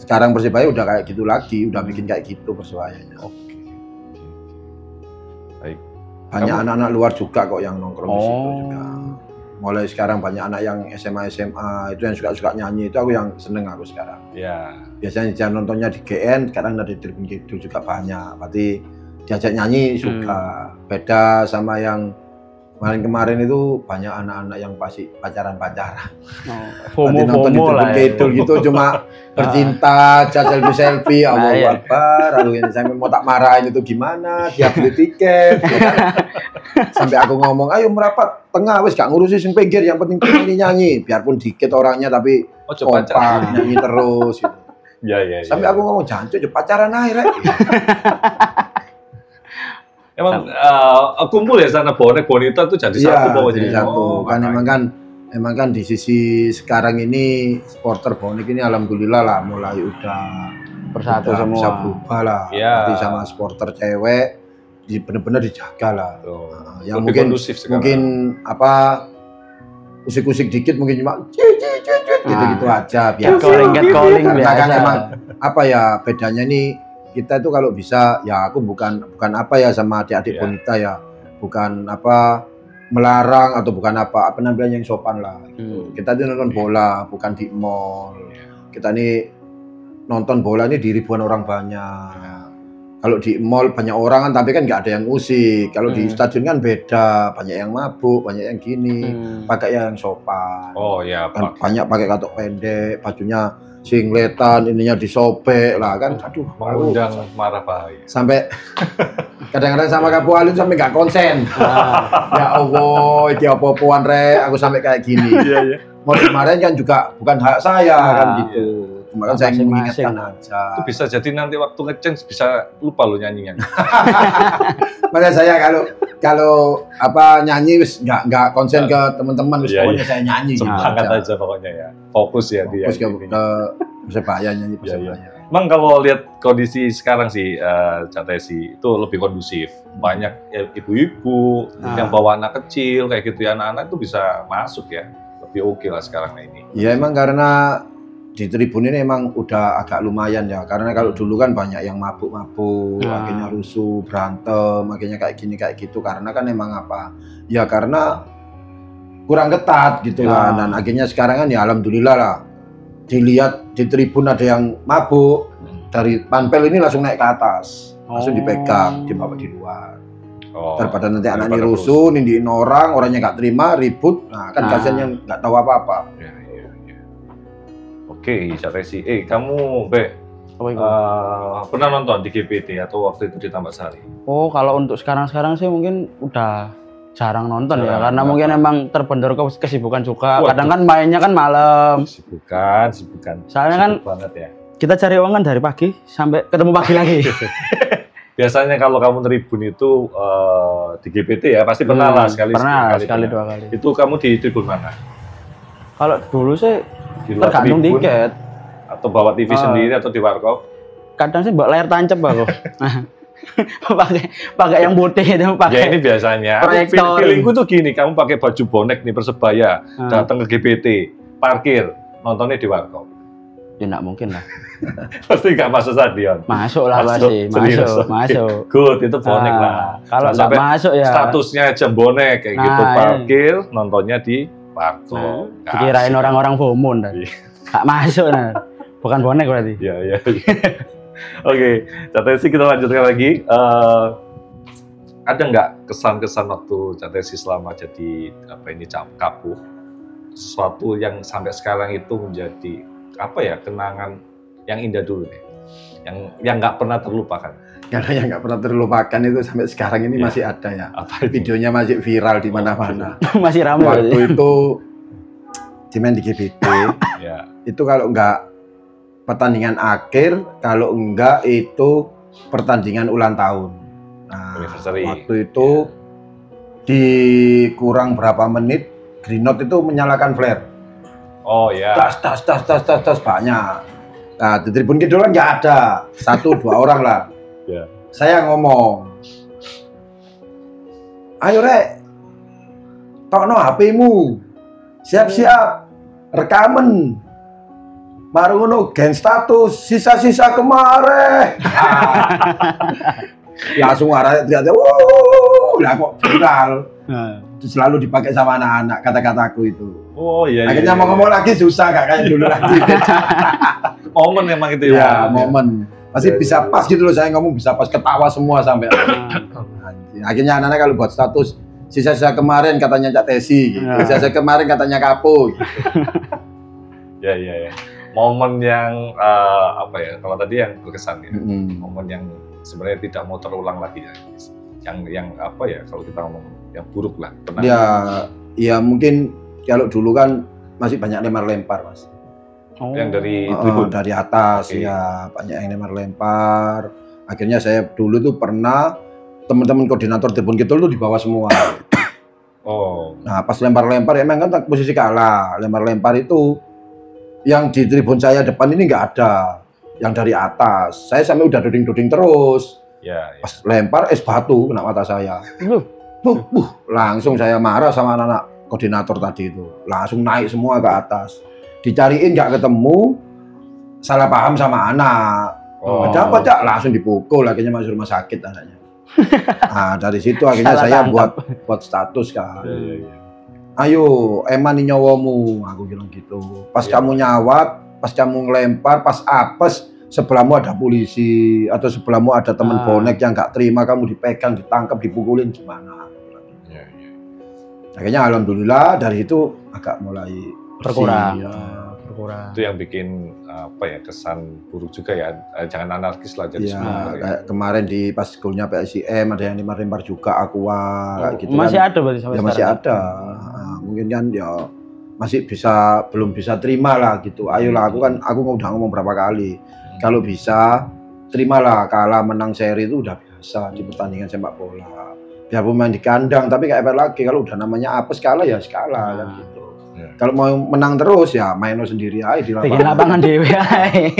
Sekarang Persebaya udah kayak gitu lagi, udah bikin kayak gitu Persebayanya. Oke. Baik. Banyak anak-anak luar juga kok yang nongkrong di situ juga. Mulai sekarang banyak anak yang SMA itu yang suka nyanyi, itu aku yang seneng aku sekarang. Ya. Biasanya dia nontonnya di GN, sekarang dari Tribun Kidul juga banyak. Berarti diajak nyanyi suka. Beda sama yang kemarin itu banyak anak-anak yang pasti pacaran. FOMO Tribun lah. Kidul gitu cuma bercinta, selfie, Allahu Akbar. Lalu ini saya mau tak marahin itu gimana? Dia beli tiket. Sampai aku ngomong, ayo merapat tengah, wes gak ngurusin sing pinggir, yang penting nyanyi. Biarpun dikit orangnya tapi kompak nyanyi terus gitu. Ya. Sampai aku ngomong, jancuk pacaran aja. Emang kumpul ya sana Bonek Bonita tuh jadi satu bawa jadi satu. Kan emang kan di sisi sekarang ini supporter Bonek ini alhamdulillah lah mulai udah bersatu semua. Bisa berubah lah. Jadi sama supporter cewek benar-benar dijaga lah. Yang mungkin usik-usik dikit mungkin cuma gitu aja biasa. Calling karena kan emang bedanya nih kita itu kalau bisa ya aku bukan sama adik-adik Bonita ya, bukan melarang atau bukan penampilan yang sopan lah gitu. Kita itu nonton bola bukan di mall. Kita ini nonton bola ini di ribuan orang banyak. Kalau di mall banyak orang kan, tapi kan nggak ada yang musik. Kalau di stadion kan beda, banyak yang mabuk, banyak yang gini, pakai yang sopan. Oh ya, Kan banyak pakai katok pendek, bajunya singletan, ininya disobek lah kan. Aduh, mengundang marah bahaya. sampai kadang-kadang sama Kak Puan itu sampai nggak konsen. Ya Allah, ini apa-apaan re, aku sampai kayak gini. Iya, iya. Mau kemarin kan juga bukan hak saya kan gitu. Cuma kan saya mengingatkan aja. Itu bisa jadi nanti waktu ngechange bisa lupa lo nyanyinya. Makanya saya kalau apa nyanyi wis nggak konsen ke teman-teman, wis pokoknya saya nyanyi. Semangat aja pokoknya ya. Fokus ya dia. Fokus ke Persebaya, nyanyi Persebaya. Emang kalau lihat kondisi sekarang sih, Cak Tesi itu lebih kondusif. Banyak ibu-ibu yang bawa anak kecil kayak gitu ya, anak-anak itu bisa masuk ya. Lebih oke lah sekarang ini. Ya emang karena di tribun ini emang udah agak lumayan ya, karena kalau dulu kan banyak yang mabuk-mabuk, akhirnya rusuh, berantem, akhirnya kayak gini kayak gitu, karena kan emang apa? Ya karena kurang ketat gitu kan, dan akhirnya sekarang kan ya alhamdulillah lah, dilihat di tribun ada yang mabuk, dari panpel ini langsung naik ke atas, langsung dipegang, dibawa di luar. Daripada nanti anaknya rusuh, nindiin orangnya nggak terima, ribut, nah kan kasihan yang nggak tahu apa-apa. Oke, Cak Tesi. Kamu, pernah nonton di GPT atau waktu itu di Tambak Sari? Oh, kalau untuk sekarang-sekarang sih mungkin udah jarang nonton ya, karena mungkin emang terbentur kesibukan juga. Waduh. Kadang kan mainnya kan malam. Sibukan. Soalnya kan banget ya. Kita cari uang kan dari pagi sampai ketemu pagi lagi. Biasanya kalau kamu tribun itu di GPT ya pasti pernah lah sekali dua kali. Itu kamu di tribun mana? Kalau dulu sih tergantung tribun, tiket atau bawa TV sendiri atau di warkop? Kadang sih bawa layar tancap aku. pakai yang putih itu pakai. Ya ini biasanya. Feelingku tuh gini, kamu pakai baju bonek nih Persebaya, datang ke GPT, parkir, nontonnya di warkop. Ya enggak mungkin lah. Pasti nggak masuk stadion. Masuk lah pasti, masuk. Good, itu bonek lah. Kalau nggak masuk ya. Statusnya jam bonek kayak gitu, parkir, nontonnya di warkop. Dikirain orang-orang FOMO tadi. Nggak masuk nah. Bukan bonek berarti. Iya. Oke, Cak Tesi kita lanjutkan lagi. Ada nggak kesan-kesan waktu Cak Tesi selama jadi Kapu? Sesuatu yang sampai sekarang itu menjadi kenangan yang indah dulu nih, yang nggak pernah terlupakan. Karena yang nggak pernah terlupakan itu sampai sekarang ini masih ada ya. Videonya masih viral di mana-mana. Masih ramai. Waktu itu main di GPT, itu kalau nggak pertandingan akhir, kalau enggak itu pertandingan ulang tahun. Nah, waktu itu di kurang berapa menit, Green Note itu menyalakan flare. Oh ya. Tas banyak. Nah, di tribun kidul kan nggak ada, 1-2 orang lah. Saya ngomong, ayo rek, tokno HP-mu, siap-siap, rekamen. Baru ngono gen status, sisa-sisa kemarin. Langsung arah teriak, wow, lah kok viral. Selalu dipakai sama anak-anak kata-kataku itu. Oh iya. Akhirnya mau ngomong lagi susah, gak kayak dulu lagi. Momen memang itu ya. Momen. Masih bisa pas gitu loh, saya ngomong bisa pas, ketawa semua sampai. Akhirnya anak-anak kalau buat status, sisa-sisa kemarin katanya Cak Tesi, gitu. Sisa-sisa kemarin katanya Kapo. Gitu. Ya. Momen yang kalau tadi yang berkesan ya. Momen yang sebenarnya tidak mau terulang lagi ya. Yang kalau kita ngomong yang buruk lah. Ya mungkin kalau dulu kan masih banyak lempar-lempar, Mas. Yang dari atas ya, banyak yang lempar-lempar. Akhirnya saya dulu tuh pernah teman-teman koordinator tribun kidul tuh dibawa semua. Nah, pas lempar-lempar ya memang kan posisi kalah. Lempar-lempar itu yang di tribun saya depan ini nggak ada. Yang dari atas. Saya sampai udah duding-duding terus. Pas lempar es batu kena mata saya. Langsung saya marah sama anak-anak koordinator tadi itu. Langsung naik semua ke atas. Dicariin nggak ketemu, salah paham sama anak. Ada apa Cak? Langsung dipukul, akhirnya masuk rumah sakit anaknya. Nah dari situ akhirnya saya buat status kan. Ayo eman nyawamu, aku bilang gitu. Pas kamu nyawat, pas kamu ngelempar, pas apes, sebelahmu ada polisi atau sebelahmu ada teman bonek yang nggak terima kamu dipegang, ditangkap, dipukulin gimana? Ya, ya. Akhirnya alhamdulillah dari itu agak mulai Berkurang. berkurang. Itu yang bikin apa ya kesan buruk juga ya, jangan anarkis lah jadi Ya, supporter ya. kayak kemarin di pas golnya PSIM ada yang lempar juga Aqua kayak gitu Masih kan. ada berarti sampai Ya masih sekarang? ada. Nah, mungkin kan ya masih belum bisa terima lah gitu. Ayolah aku udah ngomong berapa kali. Kalau bisa terimalah kalah menang seri itu udah biasa di pertandingan sepak bola. Biarpun main di kandang tapi kayak apa lagi kalau udah namanya apes kalah ya kalah kan gitu. Ya. Kalau mau menang terus ya main sendiri aja di Bikin lapangan dewe ae.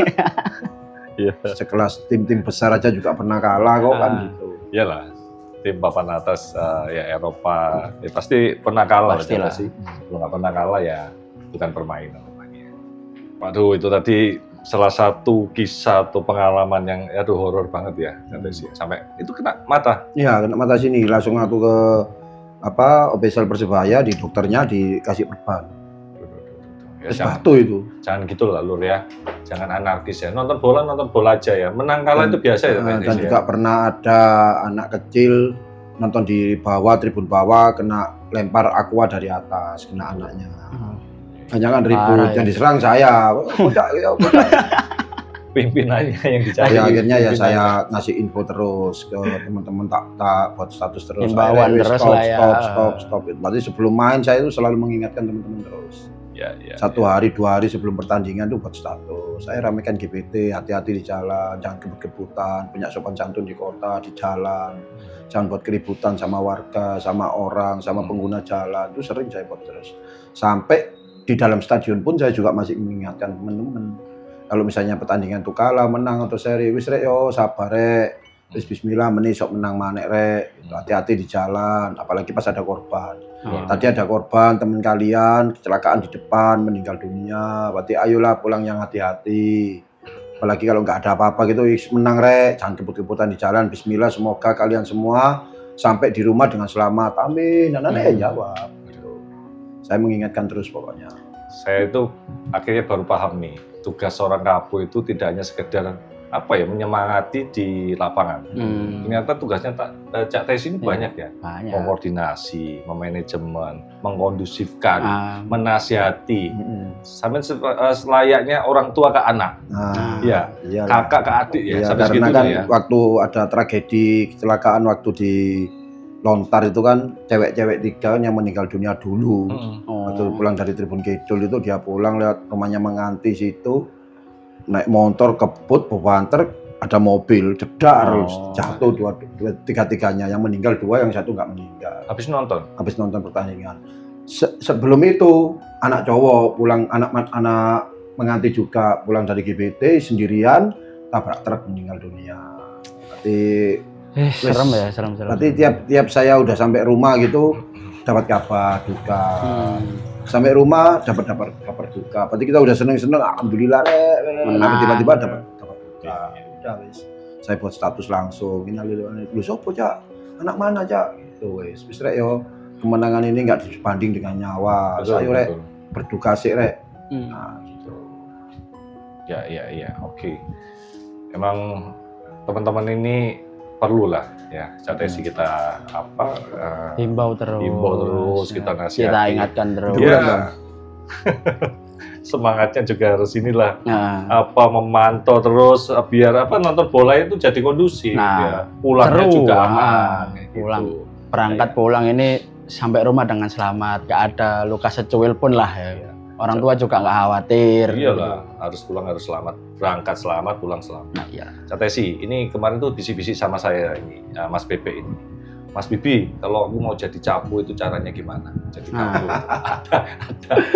Iya. Sekelas tim-tim besar aja juga pernah kalah kok kan gitu. Iyalah, tim papan atas ya Eropa ya pasti pernah kalah Pastilah. sih. Kalau nggak pernah kalah ya bukan permainan namanya. Waduh, itu tadi salah satu kisah atau pengalaman yang aduh horor banget ya, sih. Sampai itu kena mata. Iya, kena mata sini langsung aku ke official Persebaya di dokternya dikasih perban. Ya, Terus batu itu. jangan gitu lah Lur ya, jangan anarkis ya. Nonton bola aja ya. Menang kalah itu biasa ya. Dan teknis juga ya. pernah ada anak kecil nonton di bawah, tribun bawah, kena lempar aqua dari atas, kena anaknya. Banyak kan ribut, Parah, yang ya. diserang saya. Bocah, Pimpinannya yang dicari. ya, akhirnya ya pimpinannya. saya ngasih info terus ke teman-teman, tak buat status terus. Himbauan Akhirnya, terus stop, lah ya. stop. Berarti sebelum main saya itu selalu mengingatkan teman-teman terus. Ya, ya, Satu hari, 2 hari sebelum pertandingan tuh buat status. Saya ramekan GPT, hati-hati di jalan, jangan kebut-kebutan, punya sopan santun di kota, di jalan. Jangan buat keributan sama warga, sama orang, sama pengguna jalan. Itu sering saya buat terus. Sampai di dalam stadion pun saya juga masih mengingatkan teman-teman. Kalau misalnya pertandingan tuh kalah, menang atau seri, wis rek yo sabar rek. Wis bismillah meneh sok menang manek rek. Hati-hati di jalan, apalagi pas ada korban. Tadi ada korban teman kalian kecelakaan di depan meninggal dunia. Berarti ayolah pulang yang hati-hati. Apalagi kalau nggak ada apa-apa gitu, menang rek, jangan kebut-kebutan di jalan. Bismillah semoga kalian semua sampai di rumah dengan selamat. Amin. Dan anak jawab. Gitu. Saya mengingatkan terus pokoknya. Saya itu akhirnya baru paham nih, tugas seorang kapo itu tidak hanya sekedar apa ya menyemangati di lapangan. Ternyata tugasnya Cak Tes ini banyak ya. Banyak. Koordinasi, memanajemen, mengkondusifkan, menasihati. Sampai selayaknya orang tua ke anak. Nah, Ya, iya. kakak ke adik ya, Ya, sampai karena segitunya kan ya. waktu ada tragedi kecelakaan waktu di Lontar itu kan cewek-cewek 3 yang meninggal dunia dulu. Waktu pulang dari Tribun Kidul itu dia pulang lihat rumahnya menganti situ, naik motor kebut bebanter ada mobil jedar jatuh tiga-tiganya, yang meninggal 2, yang 1 nggak meninggal. Habis nonton Pertandingan. Sebelum itu anak cowok pulang, anak menganti juga pulang dari GBT sendirian tabrak truk meninggal dunia. Berarti Serem ya, serem. berarti tiap saya udah sampai rumah gitu dapat kabar duka. Sampai rumah dapat kabar duka. Berarti kita udah seneng-seneng, alhamdulillah tapi tiba-tiba dapat duka. Udah wis. Saya buat status langsung. Ini lu sopo, Cak? Anak mana, Cak? Gitu wis. Wis rek yo, kemenangan ini enggak dibanding dengan nyawa. Saya rek berduka sih rek. Nah, gitu. Ya, oke. Emang teman-teman ini perlulah ya, Catesi kita himbau terus kita nasihati. Kita ingatkan terus. Ya. Semangatnya juga harus inilah memantau terus biar nonton bola itu jadi kondusif ya. Pulangnya seru, juga aman pulang gitu. Berangkat pulang ini sampai rumah dengan selamat, gak ada luka secuil pun lah ya. Orang tua juga nggak khawatir. Iyalah, harus pulang harus selamat, berangkat selamat, pulang selamat. Nah, iya. Catesi, ini kemarin tuh bisik-bisik sama saya ini, Mas Bebe ini. Mas Bibi, kalau aku mau jadi capu itu caranya gimana? Jadi capu. ada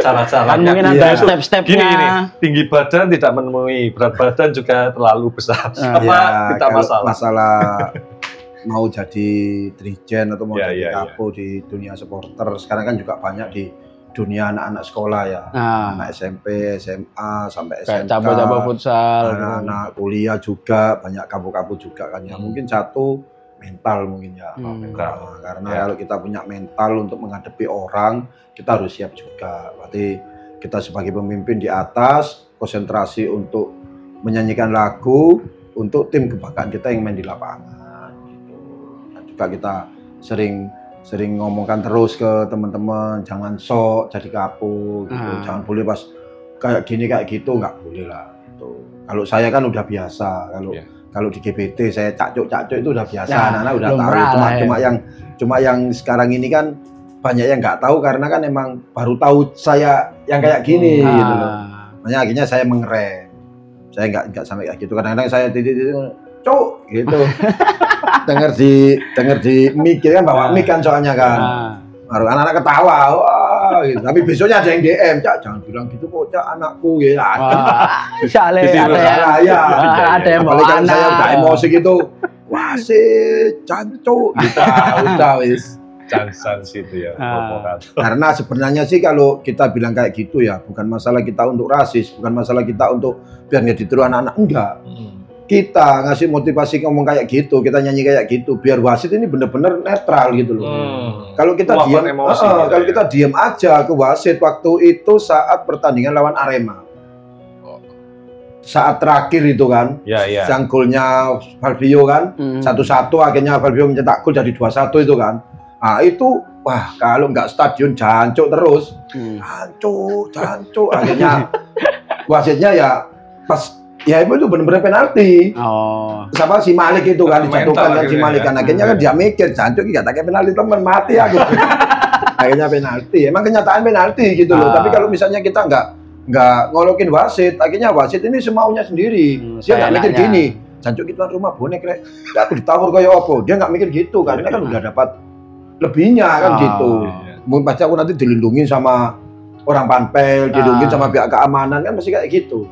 cara-caranya. Kan mungkin ada step-stepnya. Gini, tinggi badan tidak memenuhi, berat badan juga terlalu besar. Apa kita masalah mau jadi dirjen atau mau jadi capo di dunia supporter, sekarang kan juga banyak di dunia anak-anak sekolah ya, anak SMP, SMA, sampai SMK, cabang futsal, anak-anak kuliah juga banyak kapu-kapu juga kan ya. Mungkin satu mental mungkin ya, karena kalau kita punya mental untuk menghadapi orang, kita harus siap juga. Berarti kita sebagai pemimpin di atas konsentrasi untuk menyanyikan lagu untuk tim kebanggaan kita yang main di lapangan gitu. Dan juga kita sering ngomongkan terus ke teman-teman, jangan sok jadi kapuk gitu. Jangan boleh pas kayak gini kayak gitu, nggak boleh lah gitu. Kalau saya kan udah biasa, kalau di GBT saya cacuk itu udah biasa, anak-anak udah tahu. Cuma yang sekarang ini kan banyak yang nggak tahu karena kan emang baru tahu saya yang kayak gini gitu loh. Makanya akhirnya saya mengerem. Saya nggak sampai kayak gitu. Kadang-kadang saya titik-titik cuk gitu. denger di mic kan, bawa mic kan soalnya kan. Baru anak-anak ketawa, wah gitu. Tapi besoknya ada yang DM, Cak jangan bilang gitu kok, Cak anakku gitu. Ada yang bawa anak. Saya udah emosi gitu. Wasit, jancuk gitu. Udah wis. Sans itu ya. Karena sebenarnya sih kalau kita bilang kayak gitu ya, bukan masalah kita untuk rasis, bukan masalah kita untuk biar nggak ditiru anak-anak, enggak. Kita ngasih motivasi ngomong kayak gitu, kita nyanyi kayak gitu, biar wasit ini bener-bener netral gitu loh. Kalau kita diam, kalau kita diam aja ke wasit waktu itu saat pertandingan lawan Arema, saat terakhir itu kan, yang golnya Valvio kan, 1-1 akhirnya Valvio mencetak gol jadi 2-1 itu kan. Nah itu, wah kalau nggak stadion jancuk terus, jancuk, akhirnya wasitnya ya pas. Ya itu benar-benar penalti. Sama si Malik itu kan dijatuhkan kan si Malik kan, akhirnya kan dia mikir jancuk nggak pakai penalti teman mati aku. Akhirnya penalti. Emang kenyataan penalti gitu loh. Tapi kalau misalnya kita nggak ngolokin wasit, akhirnya wasit ini semaunya sendiri. Dia nggak mikir gini, jancuk kita rumah bonek rek. Aku ditawar kayak apa? Dia nggak mikir gitu karena kan udah dapat lebihnya kan gitu. Mungkin pasti aku nanti dilindungi sama orang panpel, dilindungi sama pihak keamanan kan masih kayak gitu.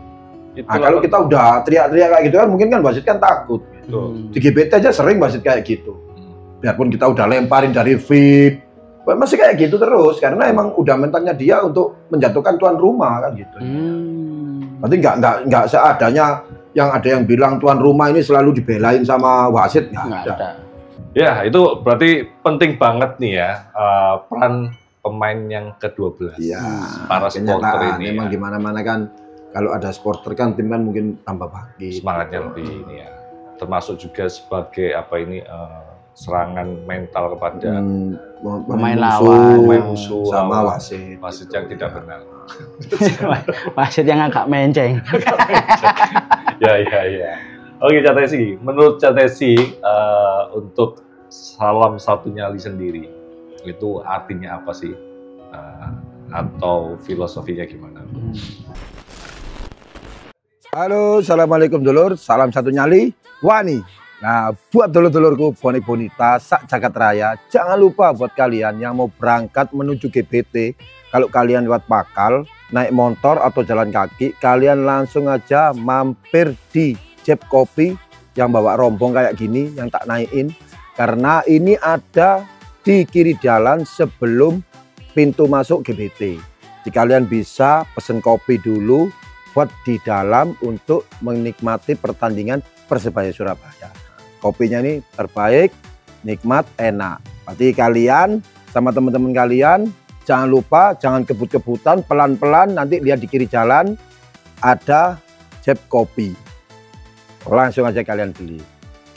Nah, kalau kita udah teriak-teriak kayak gitu kan mungkin kan wasit kan takut. Di GBT aja sering wasit kayak gitu. Biarpun kita udah lemparin dari VIP, masih kayak gitu terus karena emang udah mentalnya dia untuk menjatuhkan tuan rumah kan gitu. Berarti nggak seadanya yang ada yang bilang tuan rumah ini selalu dibelain sama wasit, nggak ada. Ya itu berarti penting banget nih ya peran pemain yang ke-12. Para supporter ini. Memang di mana-mana kan. Kalau ada supporter kan tim kan mungkin tambah bangkit. Semangatnya lebih ini ya. Termasuk juga sebagai serangan mental kepada pemain lawan, musuh sama wasit yang tidak benar. Wasit yang agak menceng. Ya. Oke, Cak Tesi. Menurut Cak Tesi untuk salam satu nyali sendiri itu artinya apa sih? Atau filosofinya gimana? Halo, assalamualaikum dulur, salam satu nyali, Wani. Nah, buat dulur-dulurku bonek bonita sak jagat raya, jangan lupa buat kalian yang mau berangkat menuju GBT, kalau kalian lewat Pakal, naik motor atau jalan kaki, kalian langsung aja mampir di Jeb Kopi yang bawa rombong kayak gini, yang tak naikin, karena ini ada di kiri jalan sebelum pintu masuk GBT. Jadi kalian bisa pesen kopi dulu buat di dalam untuk menikmati pertandingan Persebaya Surabaya. Kopinya ini terbaik, nikmat, enak. Berarti kalian sama teman-teman kalian jangan lupa, jangan kebut-kebutan, pelan-pelan nanti lihat di kiri jalan ada Jeb Kopi. Langsung aja kalian beli.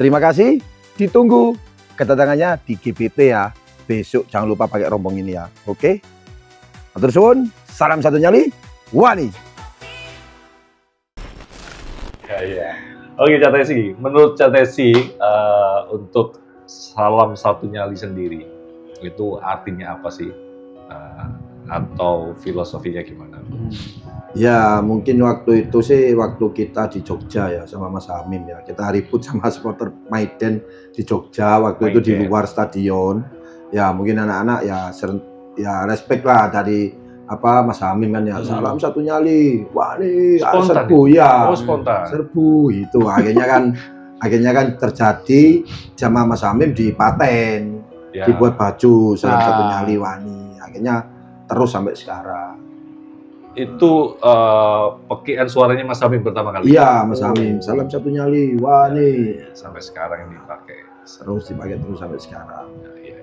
Terima kasih, ditunggu kedatangannya di GBT ya. Besok jangan lupa pakai rombong ini ya. Oke? Matur suwun, salam satu nyali, Wani. Ya. Oke, Cak Tesi. Menurut Cak Tesi untuk salam satu nyali sendiri itu artinya apa sih? Atau filosofinya gimana? Ya mungkin waktu itu sih waktu kita di Jogja ya sama Mas Amin ya, kita ribut sama supporter Maiden di Jogja waktu itu di luar stadion. Ya mungkin anak-anak ya respect lah dari Mas Amin kan ya, salam satu nyali, wah nih serbu ya, spontan. Serbu itu akhirnya kan terjadi sama Mas Amin di paten, dibuat baju salam satu nyali Wani, akhirnya terus sampai sekarang. Itu pekian suaranya Mas Amin pertama kali? Iya, Mas Amin, salam satu nyali Wani. Sampai sekarang ini dipakai. Terus dipakai terus sampai sekarang. Iya.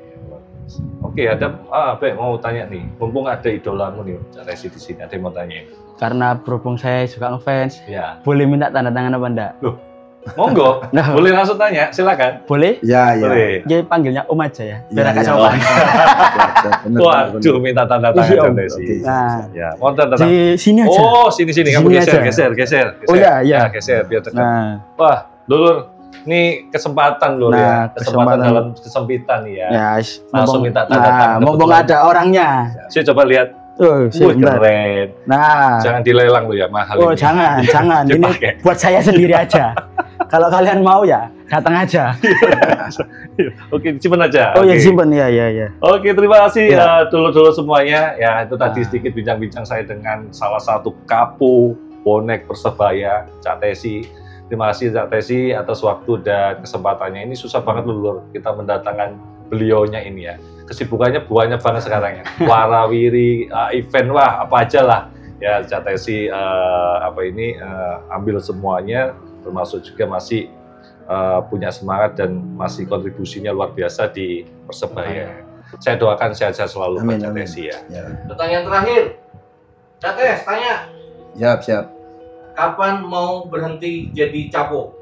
Oke, ada Be, mau tanya nih, mumpung ada idolamu nih, Cak Tesi di sini, ada yang mau tanya. Karena berhubung saya suka ngefans, Ya, boleh minta tanda tangan apa enggak? monggo, Nah. boleh langsung tanya, silakan. Boleh? Ya, ya. Boleh. Dia panggilnya Om aja ya, biar Ya, agak ya. sopan. Waduh, minta tanda tangan Iya, Cak Om. Tesi. Oke. Nah, Ya, mau tanda tangan. di sini aja. Oh, sini kamu Sini geser, aja. geser. Oh, iya, iya. Ya, geser biar dekat. Nah, Wah, Lur, ini kesempatan Lur Nah, ya. Kesempatan kesempatan. dalam kesempitan nih ya. ya, Langsung minta tanda tangan. mumpung Kebetulan. ada orangnya. Saya coba lihat. Tuh, Wih, sebentar. keren. Nah, Jangan dilelang lu ya, mahal oh ini. jangan. Ini Dipakai. buat saya sendiri aja. Kalau kalian mau ya, datang aja. Oke, simpen aja. Oh ya, Oke. simpen ya. Oke, terima kasih Ya. dulu-dulu semuanya. Ya, itu tadi Nah. sedikit bincang-bincang saya dengan salah satu kapu bonek Persebaya, Cak Tesi. Terima kasih Cak Tesi atas waktu dan kesempatannya. Ini susah banget Lur, kita mendatangkan beliaunya ini ya. Kesibukannya banyak banget sekarang ya. Warawiri, event, wah apa aja lah. Ya, Cak Tesi ambil semuanya, termasuk juga masih punya semangat dan masih kontribusinya luar biasa di Persebaya. Saya doakan sehat-sehat selalu Amin, Cak amin. Tesi ya. Ya. Pertanyaan terakhir, Cak Tes, tanya, Siap. kapan mau berhenti jadi capo?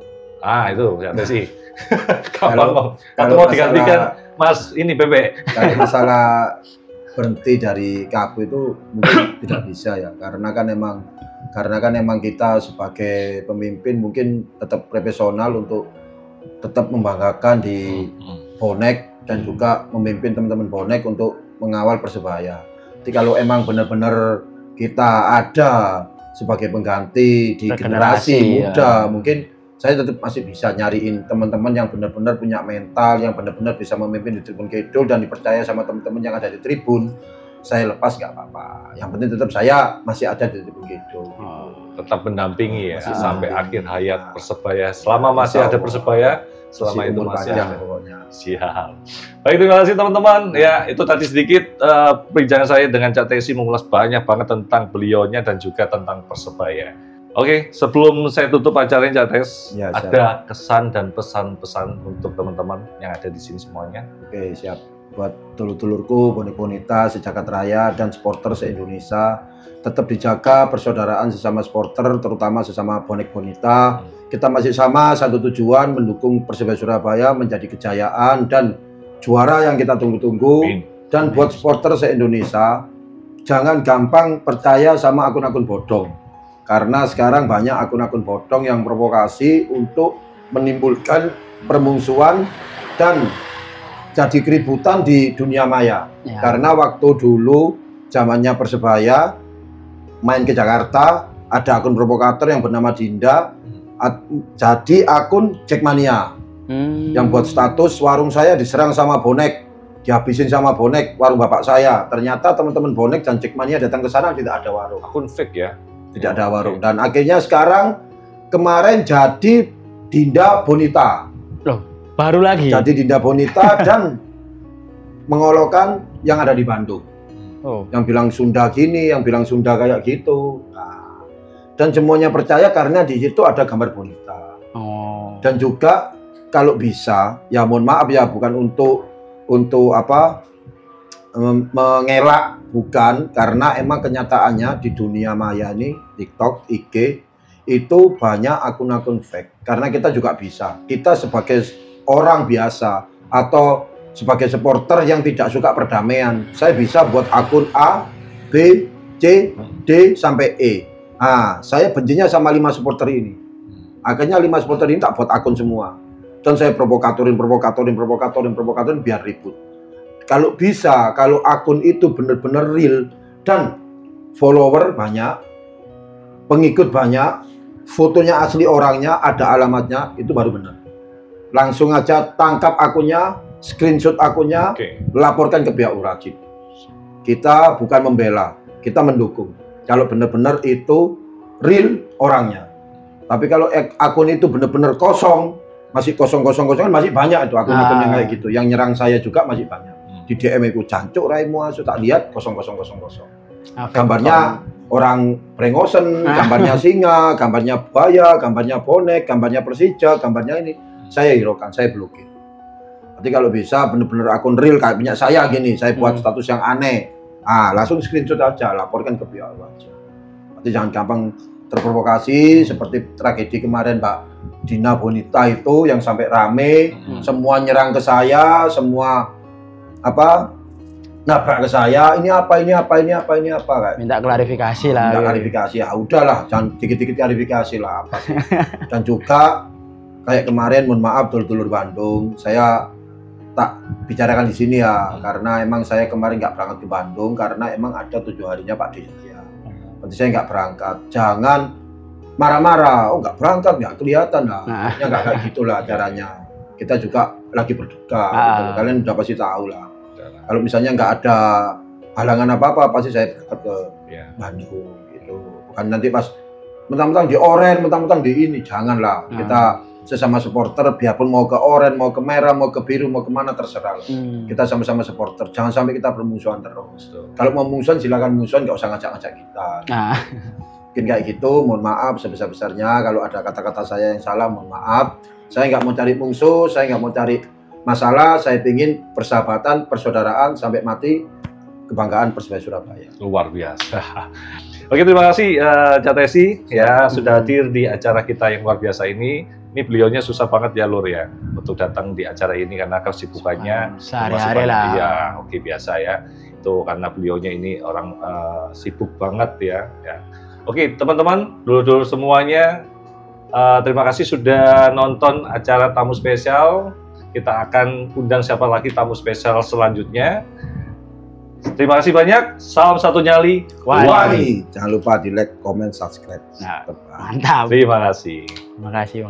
Itu Cak Tesi. Kapan Kalau- mau? Atau kalau mau masalah- digantikan Mas ini Bebek? Kalau masalah berhenti dari kapu itu mungkin tidak bisa ya, karena kan emang kita sebagai pemimpin mungkin tetap profesional untuk tetap membanggakan di bonek dan juga memimpin teman-teman bonek untuk mengawal Persebaya. Jadi kalau emang benar-benar kita ada sebagai pengganti di generasi Regenerasi, muda, mungkin saya tetap masih bisa nyariin teman-teman yang benar-benar punya mental, yang benar-benar bisa memimpin di Tribun Kidul dan dipercaya sama teman-teman yang ada di Tribun. Saya lepas nggak apa-apa. Yang penting tetap saya masih ada di Tribun Kidul. Tetap mendampingi ya Masih sampai mendampingi. akhir hayat Persebaya. Selama masih ada Persebaya, selama itu umur masih panjang ada. pokoknya. Siap. Baik, terima kasih teman-teman. Ya, itu tadi sedikit perbincangan saya dengan Cak Tesi mengulas banyak banget tentang beliaunya dan juga tentang Persebaya. Oke, sebelum saya tutup acaranya Cak Tes, Ya, siap. ada kesan dan pesan-pesan untuk teman-teman yang ada di sini semuanya. Oke, siap. Buat dulur-dulurku, bonek bonita, sejagat raya, dan supporter se-Indonesia, tetap dijaga persaudaraan sesama supporter, terutama sesama bonek bonita. Kita masih sama satu tujuan, mendukung Persebaya Surabaya menjadi kejayaan dan juara yang kita tunggu-tunggu. Amin. Dan buat supporter se-Indonesia, jangan gampang percaya sama akun-akun bodong. Karena sekarang banyak akun-akun bodong yang provokasi untuk menimbulkan permusuhan dan jadi keributan di dunia maya. Ya. Karena waktu dulu zamannya Persebaya main ke Jakarta, ada akun provokator yang bernama Dinda, jadi akun Jackmania yang buat status warung saya diserang sama bonek, dihabisin sama bonek warung bapak saya. Ternyata teman-teman bonek dan Jackmania datang ke sana tidak ada warung, Akun fake ya. tidak ada warung. Dan akhirnya sekarang kemarin jadi Dinda Bonita. Baru lagi. Jadi Dinda Bonita dan mengolokkan yang ada di Bandung. Oh. Yang bilang Sunda gini, yang bilang Sunda kayak gitu. Nah, dan semuanya percaya karena di situ ada gambar Bonita. Oh. Dan juga kalau bisa, ya mohon maaf ya, bukan untuk apa mengelak, bukan, karena emang kenyataannya di dunia maya ini, TikTok, IG, itu banyak akun-akun fake. Karena kita juga bisa, kita sebagai orang biasa atau sebagai supporter yang tidak suka perdamaian, saya bisa buat akun A, B, C, D, sampai E. Nah, saya bencinya sama 5 supporter ini. Akhirnya 5 supporter ini tak buat akun semua. Dan saya provokatorin biar ribut. Kalau bisa, kalau akun itu benar-benar real dan follower banyak, pengikut banyak, fotonya asli orangnya, ada alamatnya, itu baru benar. Langsung aja tangkap akunnya, screenshot akunnya, Oke. laporkan ke pihak wajib. Kita bukan membela, kita mendukung. Kalau benar-benar itu real orangnya. Tapi kalau akun itu benar-benar kosong, masih kosong, masih banyak itu akun-akun yang kayak gitu. Yang nyerang saya juga masih banyak. Di DM itu jancuk raimu asu, tak lihat kosong. Gambarnya orang brengosen, gambarnya singa, gambarnya buaya, gambarnya bonek, gambarnya Persija, gambarnya ini. Saya hiraukan, saya blokir. Nanti kalau bisa bener-bener akun real kayak punya saya gini, saya buat status yang aneh. Ah, langsung screenshot aja, laporkan ke pihak aja. Nanti jangan gampang terprovokasi seperti tragedi kemarin Mbak Dina Bonita itu yang sampai rame, semua nyerang ke saya, semua apa nabrak ke saya, ini apa kayak Minta klarifikasi lah. minta klarifikasi. Ya udahlah, jangan dikit-dikit klarifikasi lah apa sih. Dan juga kayak kemarin, mohon maaf dulur-dulur Bandung, saya tak bicarakan di sini ya, karena emang saya kemarin nggak berangkat ke Bandung karena emang ada 7 harinya Pak Dija. Berarti saya nggak berangkat. Jangan marah-marah, oh nggak berangkat, nggak kelihatan lah. Ya nggak kayak gitulah caranya. Kita juga lagi berduka, gitu. Kalian udah pasti tahu lah. Kalau misalnya nggak ada halangan apa-apa, pasti saya berangkat ke Bandung gitu. Bukan nanti pas mentang-mentang di oren, mentang-mentang di ini, janganlah. Kita sesama supporter, biarpun mau ke oren, mau ke merah, mau ke biru, mau kemana terserah. Kita sama-sama supporter, jangan sampai kita bermusuhan terus. Kalau mau musuhan silakan musuhan, nggak usah ngajak-ngajak kita. Mungkin kayak gitu, mohon maaf sebesar-besarnya kalau ada kata-kata saya yang salah, mohon maaf. Saya nggak mau cari musuh, saya nggak mau cari masalah, saya ingin persahabatan, persaudaraan sampai mati, kebanggaan Persebaya Surabaya. Luar biasa. Oke, terima kasih Cak Tesi ya sudah hadir di acara kita yang luar biasa ini. Ini beliaunya susah banget ya Lur ya untuk datang di acara ini karena kesibukannya sehari-hari lah. Iya, oke biasa ya. Itu karena beliaunya ini orang sibuk banget ya. Oke, teman-teman, dulur-dulur semuanya, terima kasih sudah nonton acara tamu spesial. Kita akan undang siapa lagi tamu spesial selanjutnya. Terima kasih banyak. Salam satu nyali. Wani. Jangan lupa di like, comment, subscribe. Mantap. Terima kasih. Makasih.